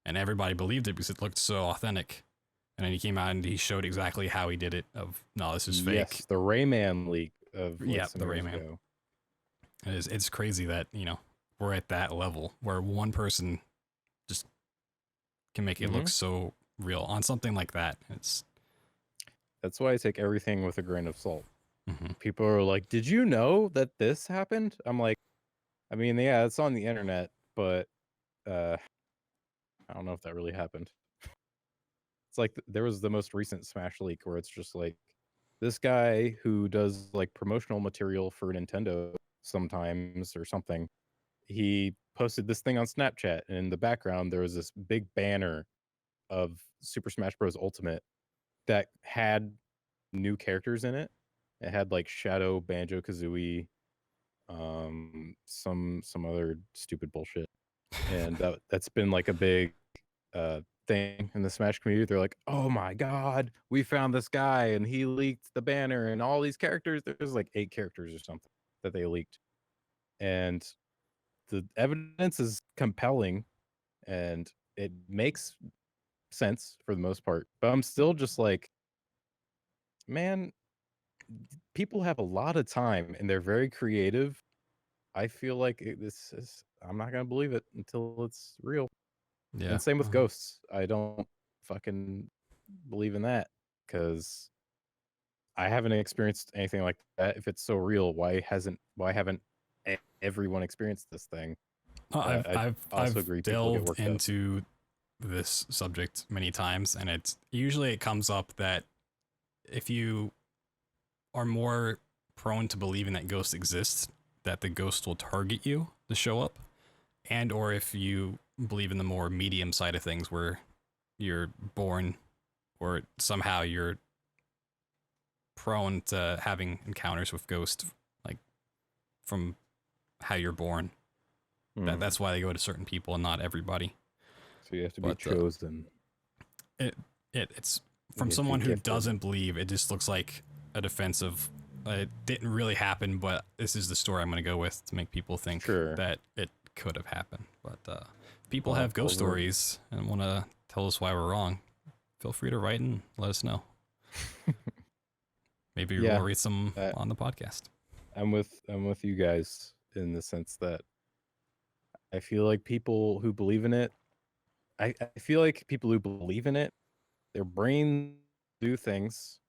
and everybody believed it because it looked so authentic. And then he came out and he showed exactly how he did it. Of no, this is fake. Yes, the Rayman leak of Yeah, some the years Rayman. ago. It's crazy that we're at that level where one person just can make it look so real on something like that. That's why I take everything with a grain of salt. Mhm. People are like, "Did you know that this happened?" I'm like, I mean, yeah, it's on the internet, but I don't know if that really happened. It's like there was the most recent Smash leak where it's just like this guy who does like promotional material for Nintendo sometimes or something. He posted this thing on Snapchat, and in the background there was this big banner of Super Smash Bros. Ultimate that had new characters in it. It had like Shadow, Banjo Kazooie, some other stupid bullshit, and that's been like a big thing in the Smash community. They're like, "Oh my god, we found this guy, and he leaked the banner and all these characters." There's like 8 characters or something that they leaked, and the evidence is compelling, and it makes sense for the most part. But I'm still just like, man, people have a lot of time and they're very creative. I feel like this is, I'm not going to believe it until it's real. Yeah. And same with ghosts. I don't fucking believe in that because I haven't experienced anything like that. If it's so real, why haven't everyone experienced this thing? I also agree people get delved worked up. into this subject many times, and it comes up that if you are more prone to believing that ghosts exist, that the ghost will target you to show up, and or if you believe in the more medium side of things where you're born or somehow you're prone to having encounters with ghosts, like from how you're born. That's why they go to certain people and not everybody. So you have to be chosen. It's from someone who doesn't believe. It just looks like a defense of it didn't really happen, but this is the story I'm going to go with to make people think that it could have happened. But people have ghost stories and want to tell us why we're wrong. Feel free to write and let us know. Maybe we'll read some on the podcast. I'm with you guys in the sense that I feel like people who believe in it, I feel like people who believe in it, their brains do things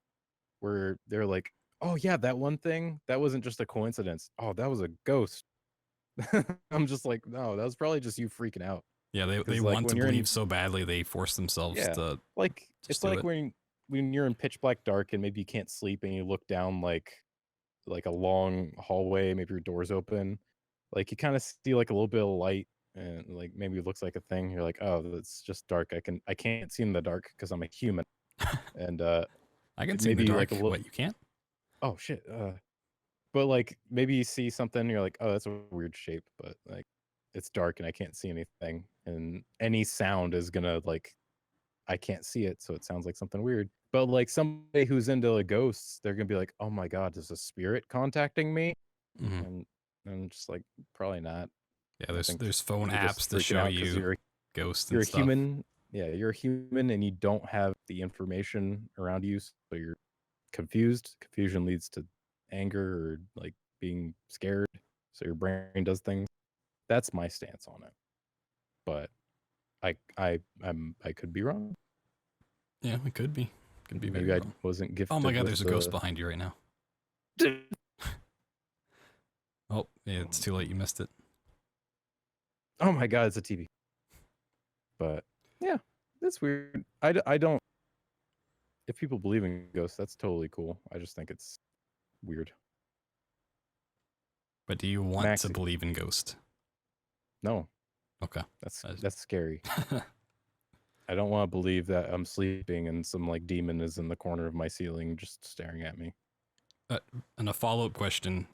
where they're like, oh yeah, that one thing, that wasn't just a coincidence. Oh, that was a ghost. I'm just like, no, that was probably just you freaking out. Yeah, they want to believe so badly they force themselves to. Like it's like when you're in pitch black dark and maybe you can't sleep and you look down like a long hallway, maybe your door's open, like you kind of see like a little bit of light and like maybe it looks like a thing. You're like, oh, that's just dark. I can't see in the dark because I'm a human. And I can see in the dark. Like a little, what, you can't? Oh shit. But like maybe you see something and you're like, oh, that's a weird shape, but like it's dark and I can't see anything, and any sound is gonna like, I can't see it, so it sounds like something weird. But like somebody who's into like ghosts, they're gonna be like, oh my god, is a spirit contacting me? And I'm just like, probably not. Yeah, there's phone apps to show you ghosts. You're a human. Yeah, you're a human and you don't have the information around you, so you're confused. Confusion leads to anger or like being scared, so your brain does things. That's my stance on it, but I could be wrong. Yeah, it could be. Could be. Maybe I wasn't gifted. Oh my god, there's a ghost behind you right now. Oh, yeah, it's too late. You missed it. Oh my god, it's a TV. But yeah, that's weird. I don't. If people believe in ghosts, that's totally cool. I just think it's weird. But do you want to Maxy. believe in ghosts? No, Okay. that's scary. I don't want to believe that I'm sleeping and some like demon is in the corner of my ceiling just staring at me. And a follow-up question.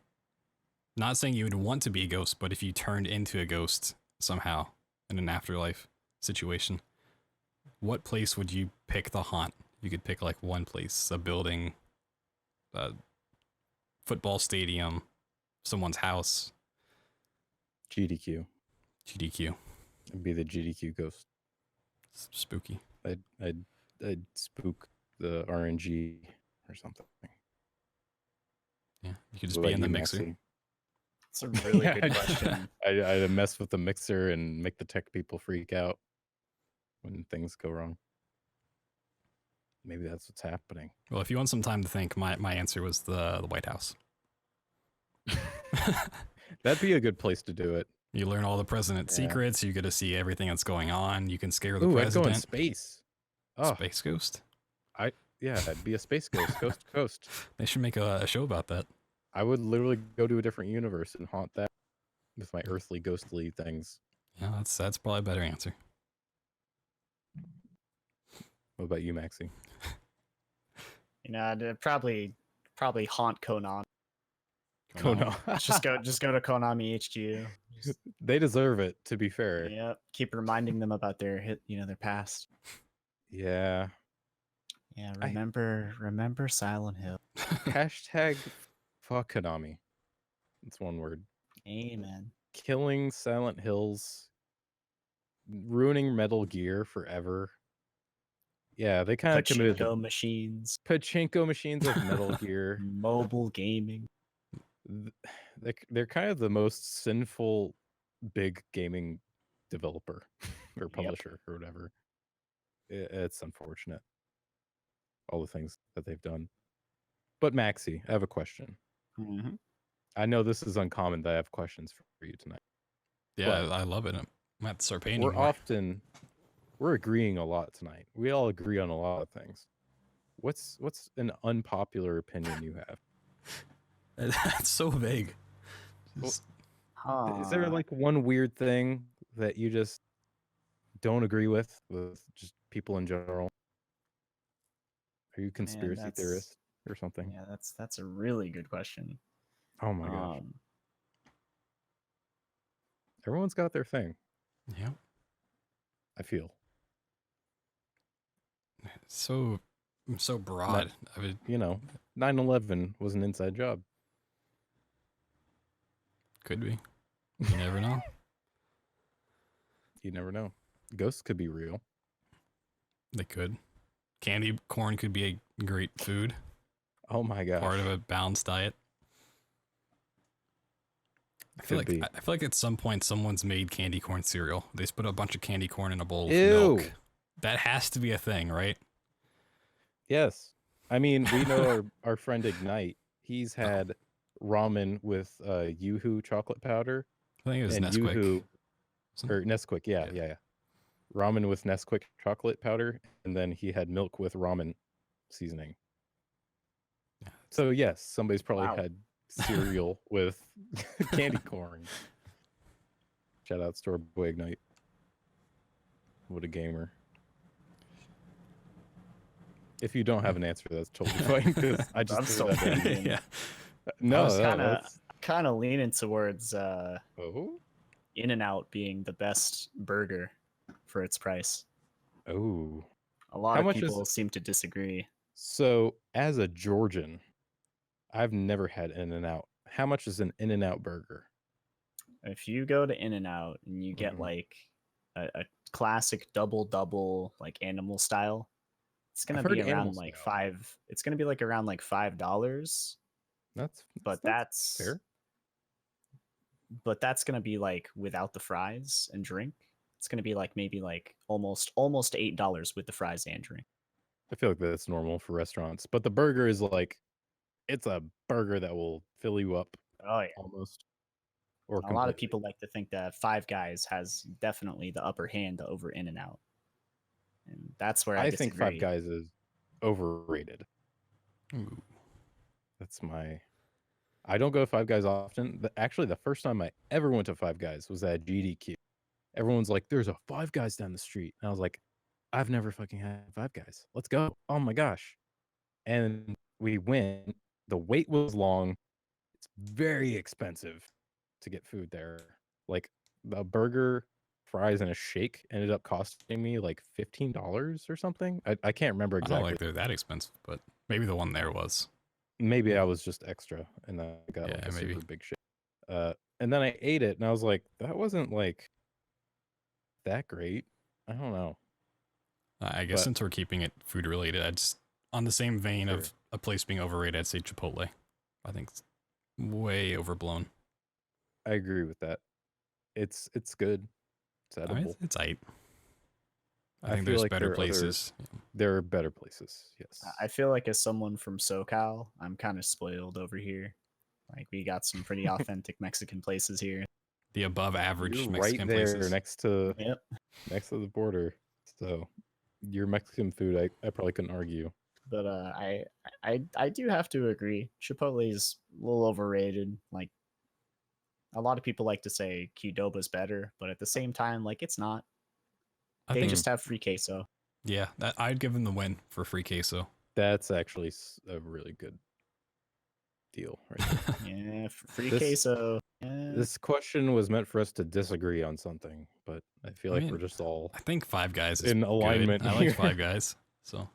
Not saying you would want to be a ghost, but if you turned into a ghost somehow in an afterlife situation, what place would you pick to haunt? You could pick like one place, a building, a football stadium, someone's house. GDQ. GDQ. I'd be the GDQ ghost. Spooky. I'd spook the RNG or something. Yeah, you could just What be in about the you, mixer. Maxy? It's a really Yeah, good question. I'd mess with the mixer and make the tech people freak out when things go wrong. Maybe that's what's happening. Well, if you want some time to think, my answer was the White House. That'd be a good place to do it. You learn all the president's Yeah. secrets. You get to see everything that's going on. You can scare the Ooh, I'd go in president. space. Oh, Space ghost. yeah, I'd be a space ghost, ghost to coast. They should make a show about that. I would literally go to a different universe and haunt that with my earthly, ghostly things. Yeah, that's probably a better answer. What about you, Maxy? You know, I'd probably haunt Konami. Konami. Just go to Konami HQ. Just, They deserve it, to be fair. yep. Keep reminding them about their their past. Yeah. Yeah, remember Silent Hill. Hashtag fuck Konami. It's one word. Amen. Killing Silent Hills, ruining Metal Gear forever. Yeah, they kind of committed Pachinko machines, pachinko machines of Metal Gear. mobile gaming. They're kind of the most sinful big gaming developer or publisher or whatever. It's unfortunate, all the things that they've done. But Maxy, I have a question. Mm-hmm. I know this is uncommon that I have questions for you tonight. Yeah, I love it. I'm at to start paying you We're more. we're agreeing a lot tonight. We all agree on a lot of things. What's an unpopular opinion you have? That's so vague. Well, Just- Is there like one weird thing that you just don't agree with just people in general? Are you a conspiracy that's- theorist or something? Yeah, that's a really good question. Oh my gosh. Everyone's got their thing, yeah. I feel. So broad. I mean, You know, 9/11 was an inside job. could be. You never know. You never know. Ghosts could be real. They could. Candy corn could be a great food. Oh my gosh. Part of a balanced diet. I feel Could be. like at some point someone's made candy corn cereal. They just put a bunch of candy corn in a bowl of Ew. milk. That has to be a thing, right? Yes. I mean, we know our friend Ignite. He's had ramen with Yoo-hoo chocolate powder I think it was and Nesquik. Yoo-hoo Some- or Nesquik. Yeah. Ramen with Nesquik chocolate powder, and then he had milk with ramen seasoning. Yeah. So yes, somebody's probably Wow. had cereal with candy corn. Shout out Store Boy Ignite. What a gamer. If you don't have an answer, that's totally fine. Because I just I'm threw so that in. thinking. yeah. No, was kinda- that's- Kind of leaning towards oh, In-N-Out being the best burger for its price. oh. A lot How of much is- people seem to disagree. So as a Georgian, I've never had In-N-Out. How much is an In-N-Out burger? If you go to In-N-Out and you get Mhm. like a classic double like animal style, it's gonna I've be heard around animal like style. It's gonna be like around like $5. But that's fair. But that's gonna be like without the fries and drink. It's gonna be like maybe like almost $8 with the fries and drink. I feel like that's normal for restaurants, but the burger is like, it's a burger that will fill you up Oh yeah. almost. Or A lot of completely? people like to think that Five Guys has definitely the upper hand over In-N-Out, and that's where I I think Five disagree. Guys is overrated. Ooh. That's my. I don't go to Five Guys often. Actually, the first time I ever went to Five Guys was at GDQ. Everyone's like, "There's a Five Guys down the street," and I was like, "I've never fucking had Five Guys. Let's go!" Oh my gosh! And we went. The wait was long. It's very expensive to get food there. Like a burger, fries, and a shake ended up costing me like $15 or something. I can't remember I don't exactly. like they're that expensive, but maybe the one there was. Maybe I was just extra and then I got like Yeah, a maybe. super big shake. And then I ate it and I was like, that wasn't like that great. I don't know. I guess But since we're keeping it food related, I just on the same vein sure. of a place being overrated, I'd say Chipotle. I think it's way overblown. I agree with that. It's good. It's I mean, edible. it's aight. I I think feel there's like better places. there are better places. Yes. I feel like as someone from SoCal, I'm kind of spoiled over here. Like we got some pretty authentic Mexican places here. The above average You're Mexican right there places. next to Yep. the border. So your Mexican food, I probably couldn't argue. But I do have to agree. Chipotle is a little overrated. Like a lot of people like to say Qdoba's better, but at the same time, like it's not. I They think, just have free queso. yeah, I'd give them the win for free queso. That's actually a really good deal right there. Yeah, free This- queso. Yeah. This question was meant for us to disagree on something, but I feel I like mean, we're just all I think Five Guys is in alignment. good. I like Five Guys. So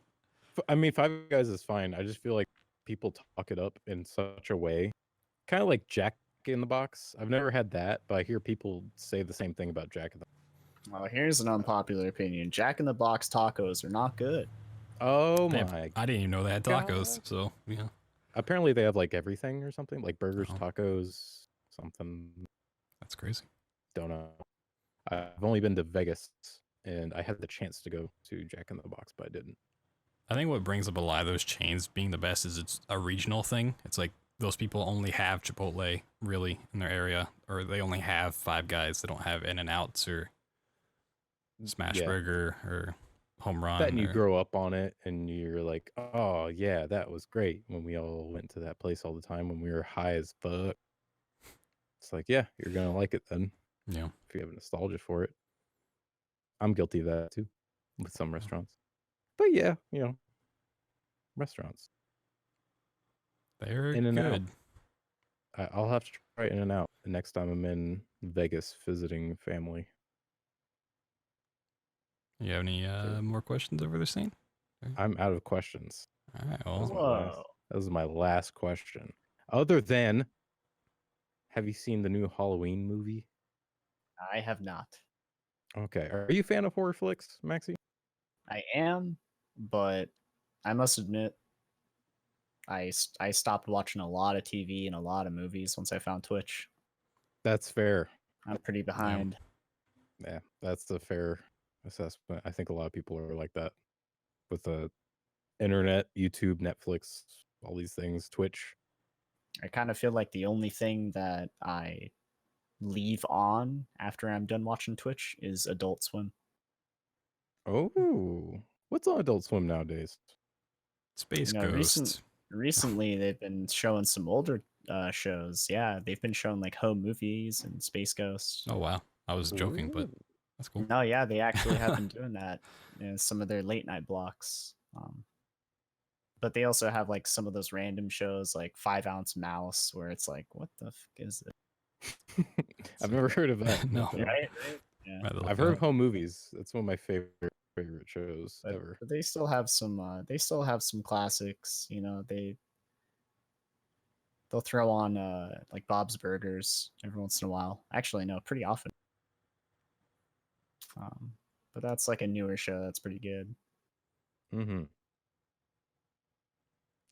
I mean, Five Guys is fine. I just feel like people talk it up in such a way, kind of like Jack in the Box. I've never had that, but I hear people say the same thing about Jack in the. Well, here's an unpopular opinion. Jack in the Box tacos are not good. Oh I didn't even know they had tacos. God. So yeah. Apparently, they have like everything or something, like burgers, Oh. tacos, something. That's crazy. Don't know. I've only been to Vegas, and I had the chance to go to Jack in the Box, but I didn't. I think what brings up a lot of those chains being the best is it's a regional thing. It's like those people only have Chipotle really in their area, or they only have Five Guys. They don't have In-N-Outs or Smash Yeah. Burger or Home Run. That and you or- grow up on it, and you're like, oh yeah, that was great when we all went to that place all the time when we were high as fuck. It's like, yeah, you're gonna like it then Yeah. if you have nostalgia for it. I'm guilty of that too with some restaurants. But yeah, restaurants. They're In-N-Out. good. I'll have to try In-N-Out the next time I'm in Vegas visiting family. You have any more questions over there, Saint? I'm out of questions. All right. That was Well, my last, Whoa. that was my last question. Other than, have you seen the new Halloween movie? I have not. Okay. Are you a fan of horror flicks, Maxy? I am, but I must admit, I stopped watching a lot of TV and a lot of movies once I found Twitch. That's fair. I'm pretty behind. Yeah, that's a fair assessment. I think a lot of people are like that with the internet, YouTube, Netflix, all these things, Twitch. I kind of feel like the only thing that I leave on after I'm done watching Twitch is Adult Swim. Oh, what's on Adult Swim nowadays? Space You know, Ghost. recently they've been showing some older shows. Yeah, they've been showing like home movies and Space Ghost. Oh wow, I was joking, but Ooh. that's cool. No, yeah, they actually have been doing that in some of their late night blocks. But they also have like some of those random shows like 5 Ounce Mouse, where it's like, what the fuck is it? I've never heard of that. No. Right? Yeah. Rather look I've that heard of up. Home Movies. That's one of my favorite shows But, ever. but they still have some. They still have some classics. You know, they'll throw on like Bob's Burgers every once in a while. Actually, no, pretty often. But that's like a newer show that's pretty good. Mm-hmm.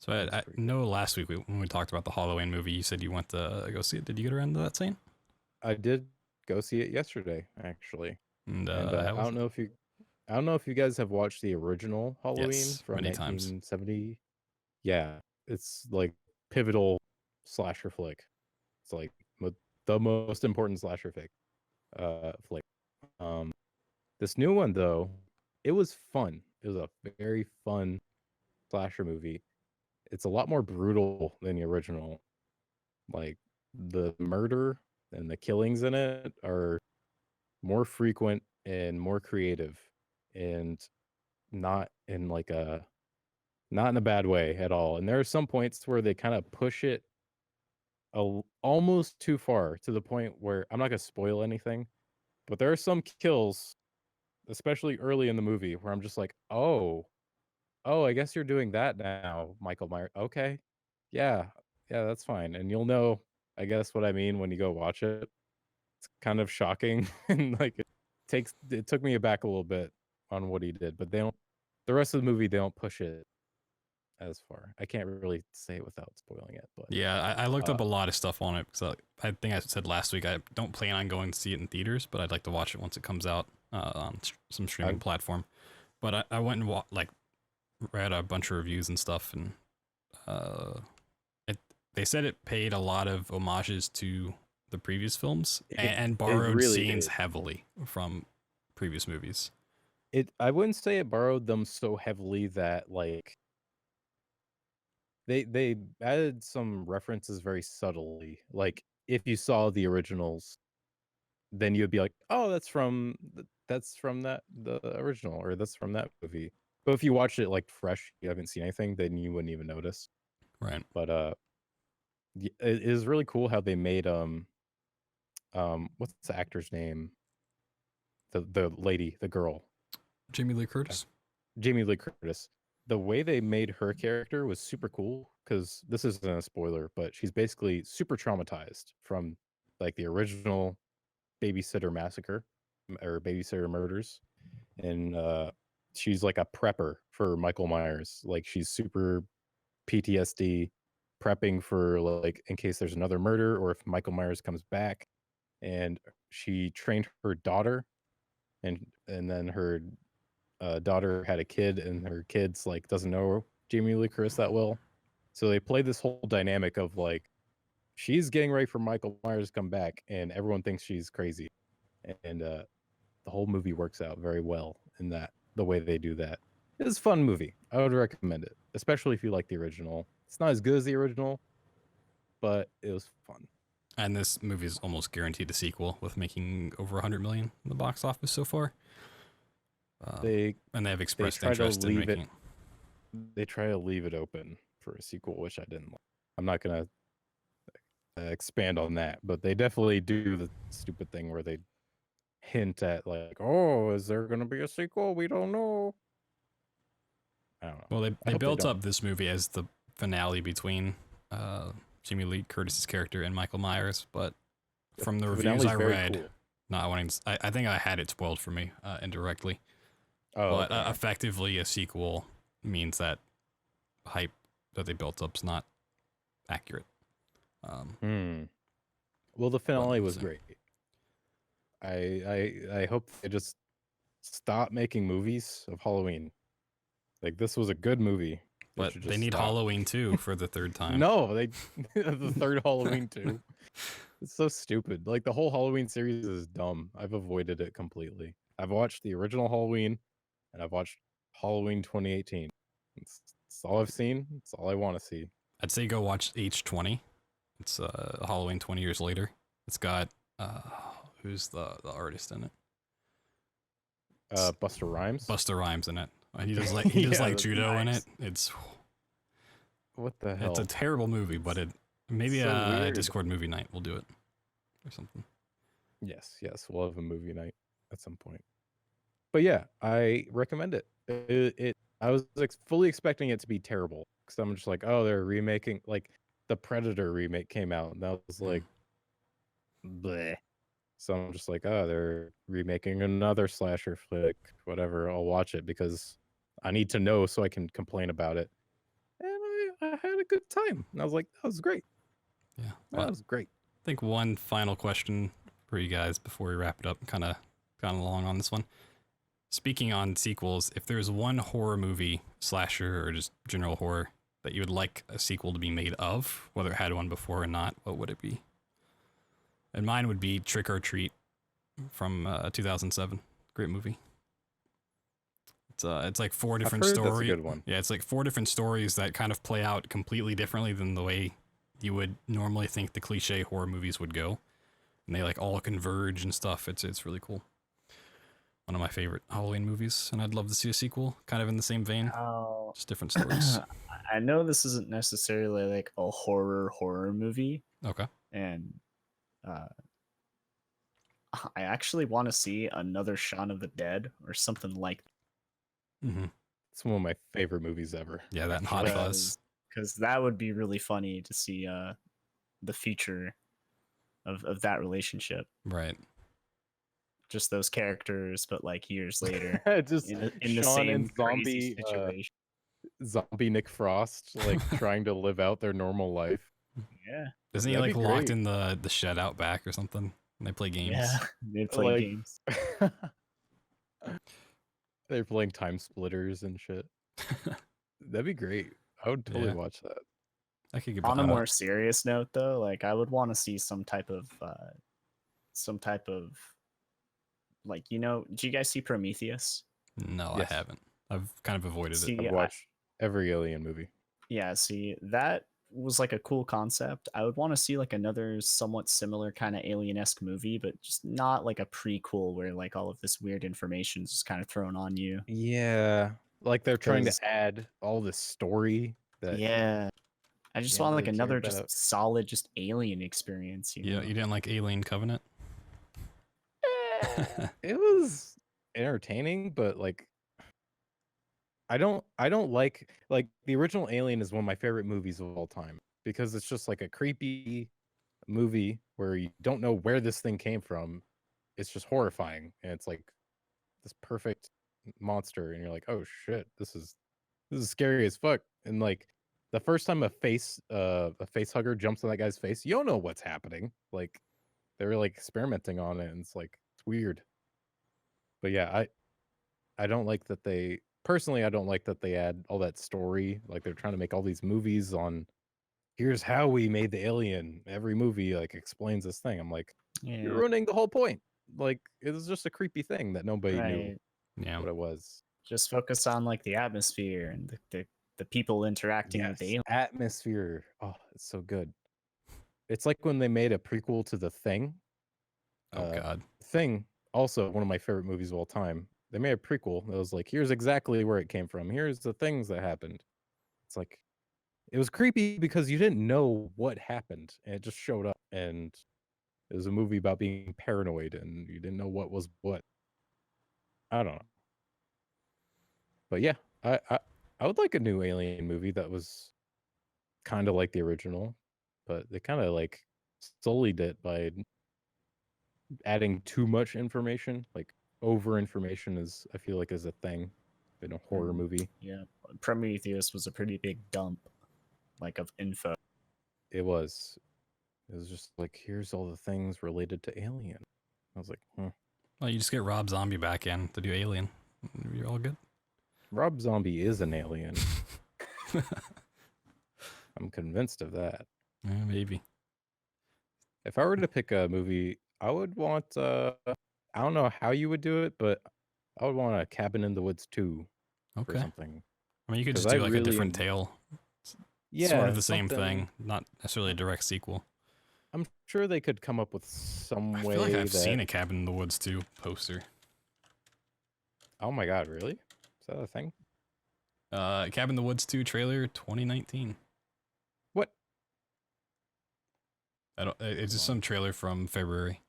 So That's I pretty know last week when we talked about the Halloween movie, you said you went to go see it. Did you get around to that scene? I did go see it yesterday, actually. And, And how I was don't it? know if you guys have watched the original Halloween Yes, from many times. 1970. Yeah, it's like pivotal slasher flick. It's like the most important slasher flick. This new one though, it was fun. It was a very fun slasher movie. It's a lot more brutal than the original. Like the murder and the killings in it are more frequent and more creative, and not in like a not in a bad way at all. And there are some points where they kind of push it almost too far, to the point where I'm not gonna spoil anything, but there are some kills, especially early in the movie, where I'm just like, oh, I guess you're doing that now, Michael Myers. Okay, yeah, that's fine, and you'll know, I guess, what I mean when you go watch it. It's kind of shocking, and like it took me aback a little bit on what he did, but they don't. The rest of the movie, they don't push it as far. I can't really say it without spoiling it, but Yeah, I looked up a lot of stuff on it because I think I said last week I don't plan on going to see it in theaters, but I'd like to watch it once it comes out on some streaming platform. But I went and read a bunch of reviews and stuff, and they said it paid a lot of homages to the previous films and borrowed really scenes did. heavily from previous movies. I wouldn't say it borrowed them so heavily that like they added some references very subtly. Like if you saw the originals, then you'd be like, oh, that's from the original, or that's from that movie. But if you watched it like fresh, you haven't seen anything, then you wouldn't even notice. Right. But it is really cool how they made what's the actor's name? The lady, the girl. Jamie Lee Curtis. Jamie Lee Curtis. The way they made her character was super cool, because this isn't a spoiler, but she's basically super traumatized from like the original Babysitter Massacre or Babysitter Murders, and she's like a prepper for Michael Myers. Like she's super PTSD, prepping for like in case there's another murder or if Michael Myers comes back. And she trained her daughter, and then her daughter had a kid, and her kid's like doesn't know Jamie Lee Curtis that well. So they play this whole dynamic of like she's getting ready for Michael Myers to come back, and everyone thinks she's crazy. And the whole movie works out very well in that, the way they do that. It's a fun movie. I would recommend it, especially if you like the original. It's not as good as the original, but it was fun. And this movie is almost guaranteed a sequel, with making over 100 million in the box office so far. They have expressed try to interest in leave making it. They try to leave it open for a sequel, which I didn't like. I'm not gonna expand on that, but they definitely do the stupid thing where they hint at like, oh, is there gonna be a sequel? We don't know. I don't know. Well, they built up this movie as the finale between Jamie Lee Curtis's character and Michael Myers, but from the reviews I read, I think I had it spoiled for me indirectly. Oh, but effectively, a sequel means that hype that they built up's not accurate. Well, the finale was great. I hope they just stop making movies of Halloween. Like this was a good movie, but they need Halloween 2 for the third time. No, they the third Halloween 2. It's so stupid. Like the whole Halloween series is dumb. I've avoided it completely. I've watched the original Halloween, and I've watched Halloween 2018. It's all I've seen. It's all I want to see. I'd say go watch H20. It's Halloween 20 years later. It's got who's the artist in it? Busta Rhymes. Busta Rhymes in it. He does like judo in it. It's what the hell? It's a terrible movie, but maybe so a Discord movie night we'll do it or something. Yes, we'll have a movie night at some point. But yeah, I recommend it. I was fully expecting it to be terrible, because I'm just like, oh, they're remaking, like the Predator remake came out, and that was like, bleh. So I'm just like, oh, they're remaking another slasher flick, whatever. I'll watch it because I need to know so I can complain about it. And I had a good time. And I was like, that was great. Yeah, well, that was great. I think one final question for you guys before we wrap it up. Kind of gone long on this one. Speaking on sequels, if there's one horror movie, slasher, or just general horror that you would like a sequel to be made of, whether it had one before or not, what would it be? And mine would be Trick or Treat from 2007. Great movie. It's like four different heard that's a stories. good one. Yeah, it's like four different stories that kind of play out completely differently than the way you would normally think the cliche horror movies would go. And they like all converge and stuff. It's really cool. One of my favorite Halloween movies, and I'd love to see a sequel, kind of in the same vein, Oh, just different stories. I know this isn't necessarily like a horror movie, Okay. and I actually want to see another Shaun of the Dead or something like Mm-hmm. It's one of my favorite movies ever. Yeah, that and Hot actually. Fuzz. because that would be really funny to see the future of that relationship. Right. Just those characters, but like years later, Just in the Shaun same and crazy zombie situation. zombie Nick Frost like trying to live out their normal life. Yeah, Isn't he That'd like be locked great. in the shed out back or something? And they play games. yeah, they play Like- games. They're playing Time Splitters and shit. That'd be great. I would totally Yeah. watch that. I could get On a behind more that. serious note, though, like I would want to see some type of like, you know, do you guys see Prometheus? No, Yes. I haven't. I've kind of avoided See, it. I've Yeah, watched every Alien movie. Yeah, see, that was like a cool concept. I would want to see like another somewhat similar kind of alien-esque movie, but just not like a prequel where like all of this weird information is just kind of thrown on you. Yeah, like they're trying to 'Cause- add all this story that Yeah. I just can't want like really tear another that just up. solid just alien experience, you Yeah, know? you didn't like Alien Covenant? it was entertaining, but like I don't like the original Alien is one of my favorite movies of all time because it's just like a creepy movie where you don't know where this thing came from. It's just horrifying, and it's like this perfect monster, and you're like, oh shit, this is scary as fuck. And like the first time a face hugger jumps on that guy's face, you don't know what's happening. Like they were like experimenting on it, and it's like it's weird. But yeah, I don't like that they personally I don't like that they add all that story. Like they're trying to make all these movies on here's how we made the alien. Every movie like explains this thing. I'm like, you're Yeah, ruining the whole point. Like it was just a creepy thing that nobody knew right. Yeah. what it was. Just focus on like the atmosphere and the people interacting with the alien. Atmosphere. Oh, it's so good. It's like when they made a prequel to The Thing. Oh God. Thing, also one of my favorite movies of all time. They made a prequel that was like, here's exactly where it came from. Here's the things that happened. It's like, it was creepy because you didn't know what happened, and it just showed up. And it was a movie about being paranoid, and you didn't know what was what. I don't know. But yeah, I would like a new Alien movie that was kind of like the original, but they kind of like sullied it by adding too much information. Like over information is, I feel like, is a thing in a horror movie. Yeah, Prometheus was a pretty big dump, like of info. It was just like, here's all the things related to Alien. I was like, Well, you just get Rob Zombie back in to do Alien. You're all good. Rob Zombie is an alien. I'm convinced of that. Yeah, maybe. If I were to pick a movie, I would want I don't know how you would do it, but I would want a Cabin in the Woods 2 or Okay. something. I mean, you could 'Cause just do I like a really different tale. Yeah, Sort of the same something- thing, not necessarily a direct sequel. I'm sure they could come up with some I way feel like I've that seen a Cabin in the Woods 2 poster. Oh my god, really? Is that a thing? Cabin in the Woods 2 trailer 2019. What? I don't. It's just Hold some trailer from February.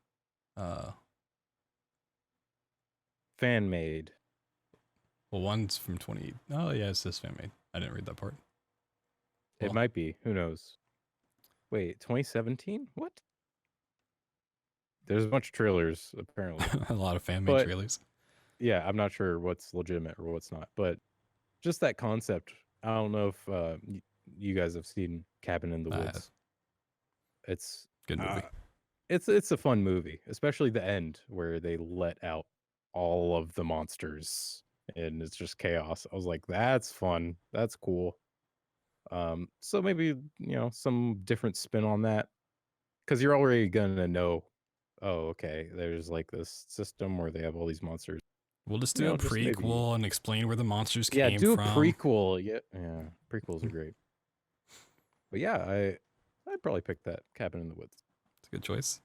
Fan made. Well, one's from 20. Oh yeah, it's this fan made. I didn't read that part. It Well. might be. Who knows? Wait, 2017? What? There's a bunch of trailers, apparently. A lot of fan made But- trailers. Yeah, I'm not sure what's legitimate or what's not, but just that concept. I don't know if you guys have seen Cabin in the I have. Woods. It's Good movie. it's a fun movie, especially the end where they let out all of the monsters and it's just chaos. I was like, that's fun. That's cool. So maybe, some different spin on that, because you're already gonna know oh, okay, there's like this system where they have all these monsters. We'll just do a just maybe- prequel and explain where the monsters Yeah, came do a from. prequel. Yeah, prequels are great. But yeah, I'd probably pick that Cabin in the Woods. It's a good choice.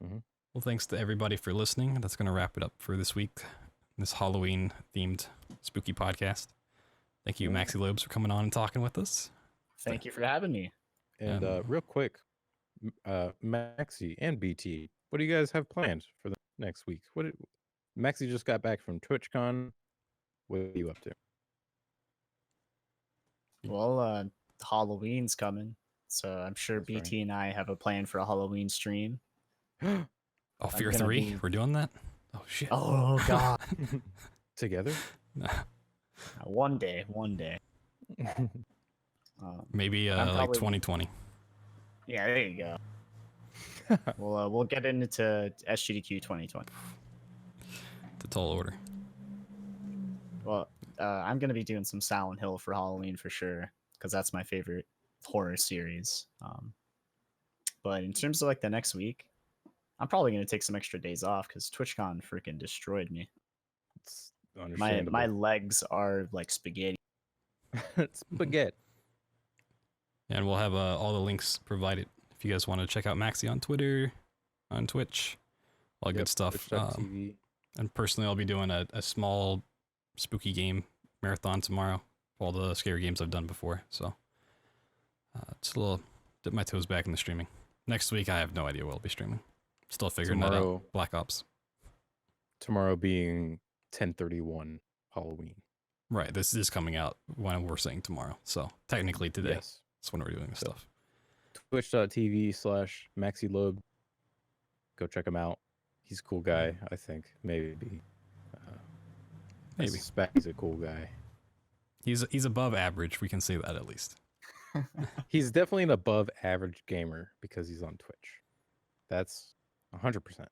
Mhm. Well, thanks to everybody for listening. That's going to wrap it up for this week, this Halloween-themed spooky podcast. Thank you, Yeah. Maxylobes, for coming on and talking with us. Thank you for having me. And Um, real quick, Maxy and BT, what do you guys have planned for the next week? Maxy just got back from Twitchcon. What are you up to? Well, Halloween's coming, so I'm sure That's right. BT and I have a plan for a Halloween stream. Oh, I'm Fear gonna 3? be- We're doing that? Oh, shit. Oh God! Together? One day. Maybe I'm like probably- 2020. Yeah, there you go. We'll get into SGDQ 2020. The tall order. Well, I'm gonna be doing some Silent Hill for Halloween for sure, because that's my favorite horror series. But in terms of like the next week, I'm probably gonna take some extra days off because TwitchCon freaking destroyed me. It's My understandable. legs are like spaghetti. Spaghetti. And we'll have all the links provided if you guys want to check out Maxy on Twitter, on Twitch, all good stuff. Twitch.tv. And personally, I'll be doing a small spooky game marathon tomorrow. All the scary games I've done before. So just a little dip my toes back in the streaming. Next week, I have no idea what I'll be streaming. Still figuring that Tomorrow- out. Black Ops. Tomorrow being 10/31 Halloween. Right. This is coming out when we're saying tomorrow. So technically today. Yes. That's when we're doing this So- stuff. Twitch.tv/MaxyLobe. Go check him out. He's a cool guy, I think. Maybe. I Maybe. suspect he's a cool guy. He's above average. We can say that at least. He's definitely an above average gamer because he's on Twitch. That's 100%.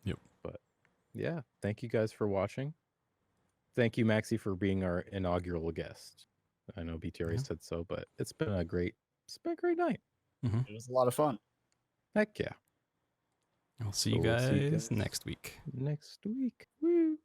Yep. But yeah, thank you guys for watching. Thank you, Maxy, for being our inaugural guest. I know BTR Yeah. said so, but it's been a great night. It was a lot of fun. Heck yeah. I'll see you So we'll guys see you guys next week. next week. Woo.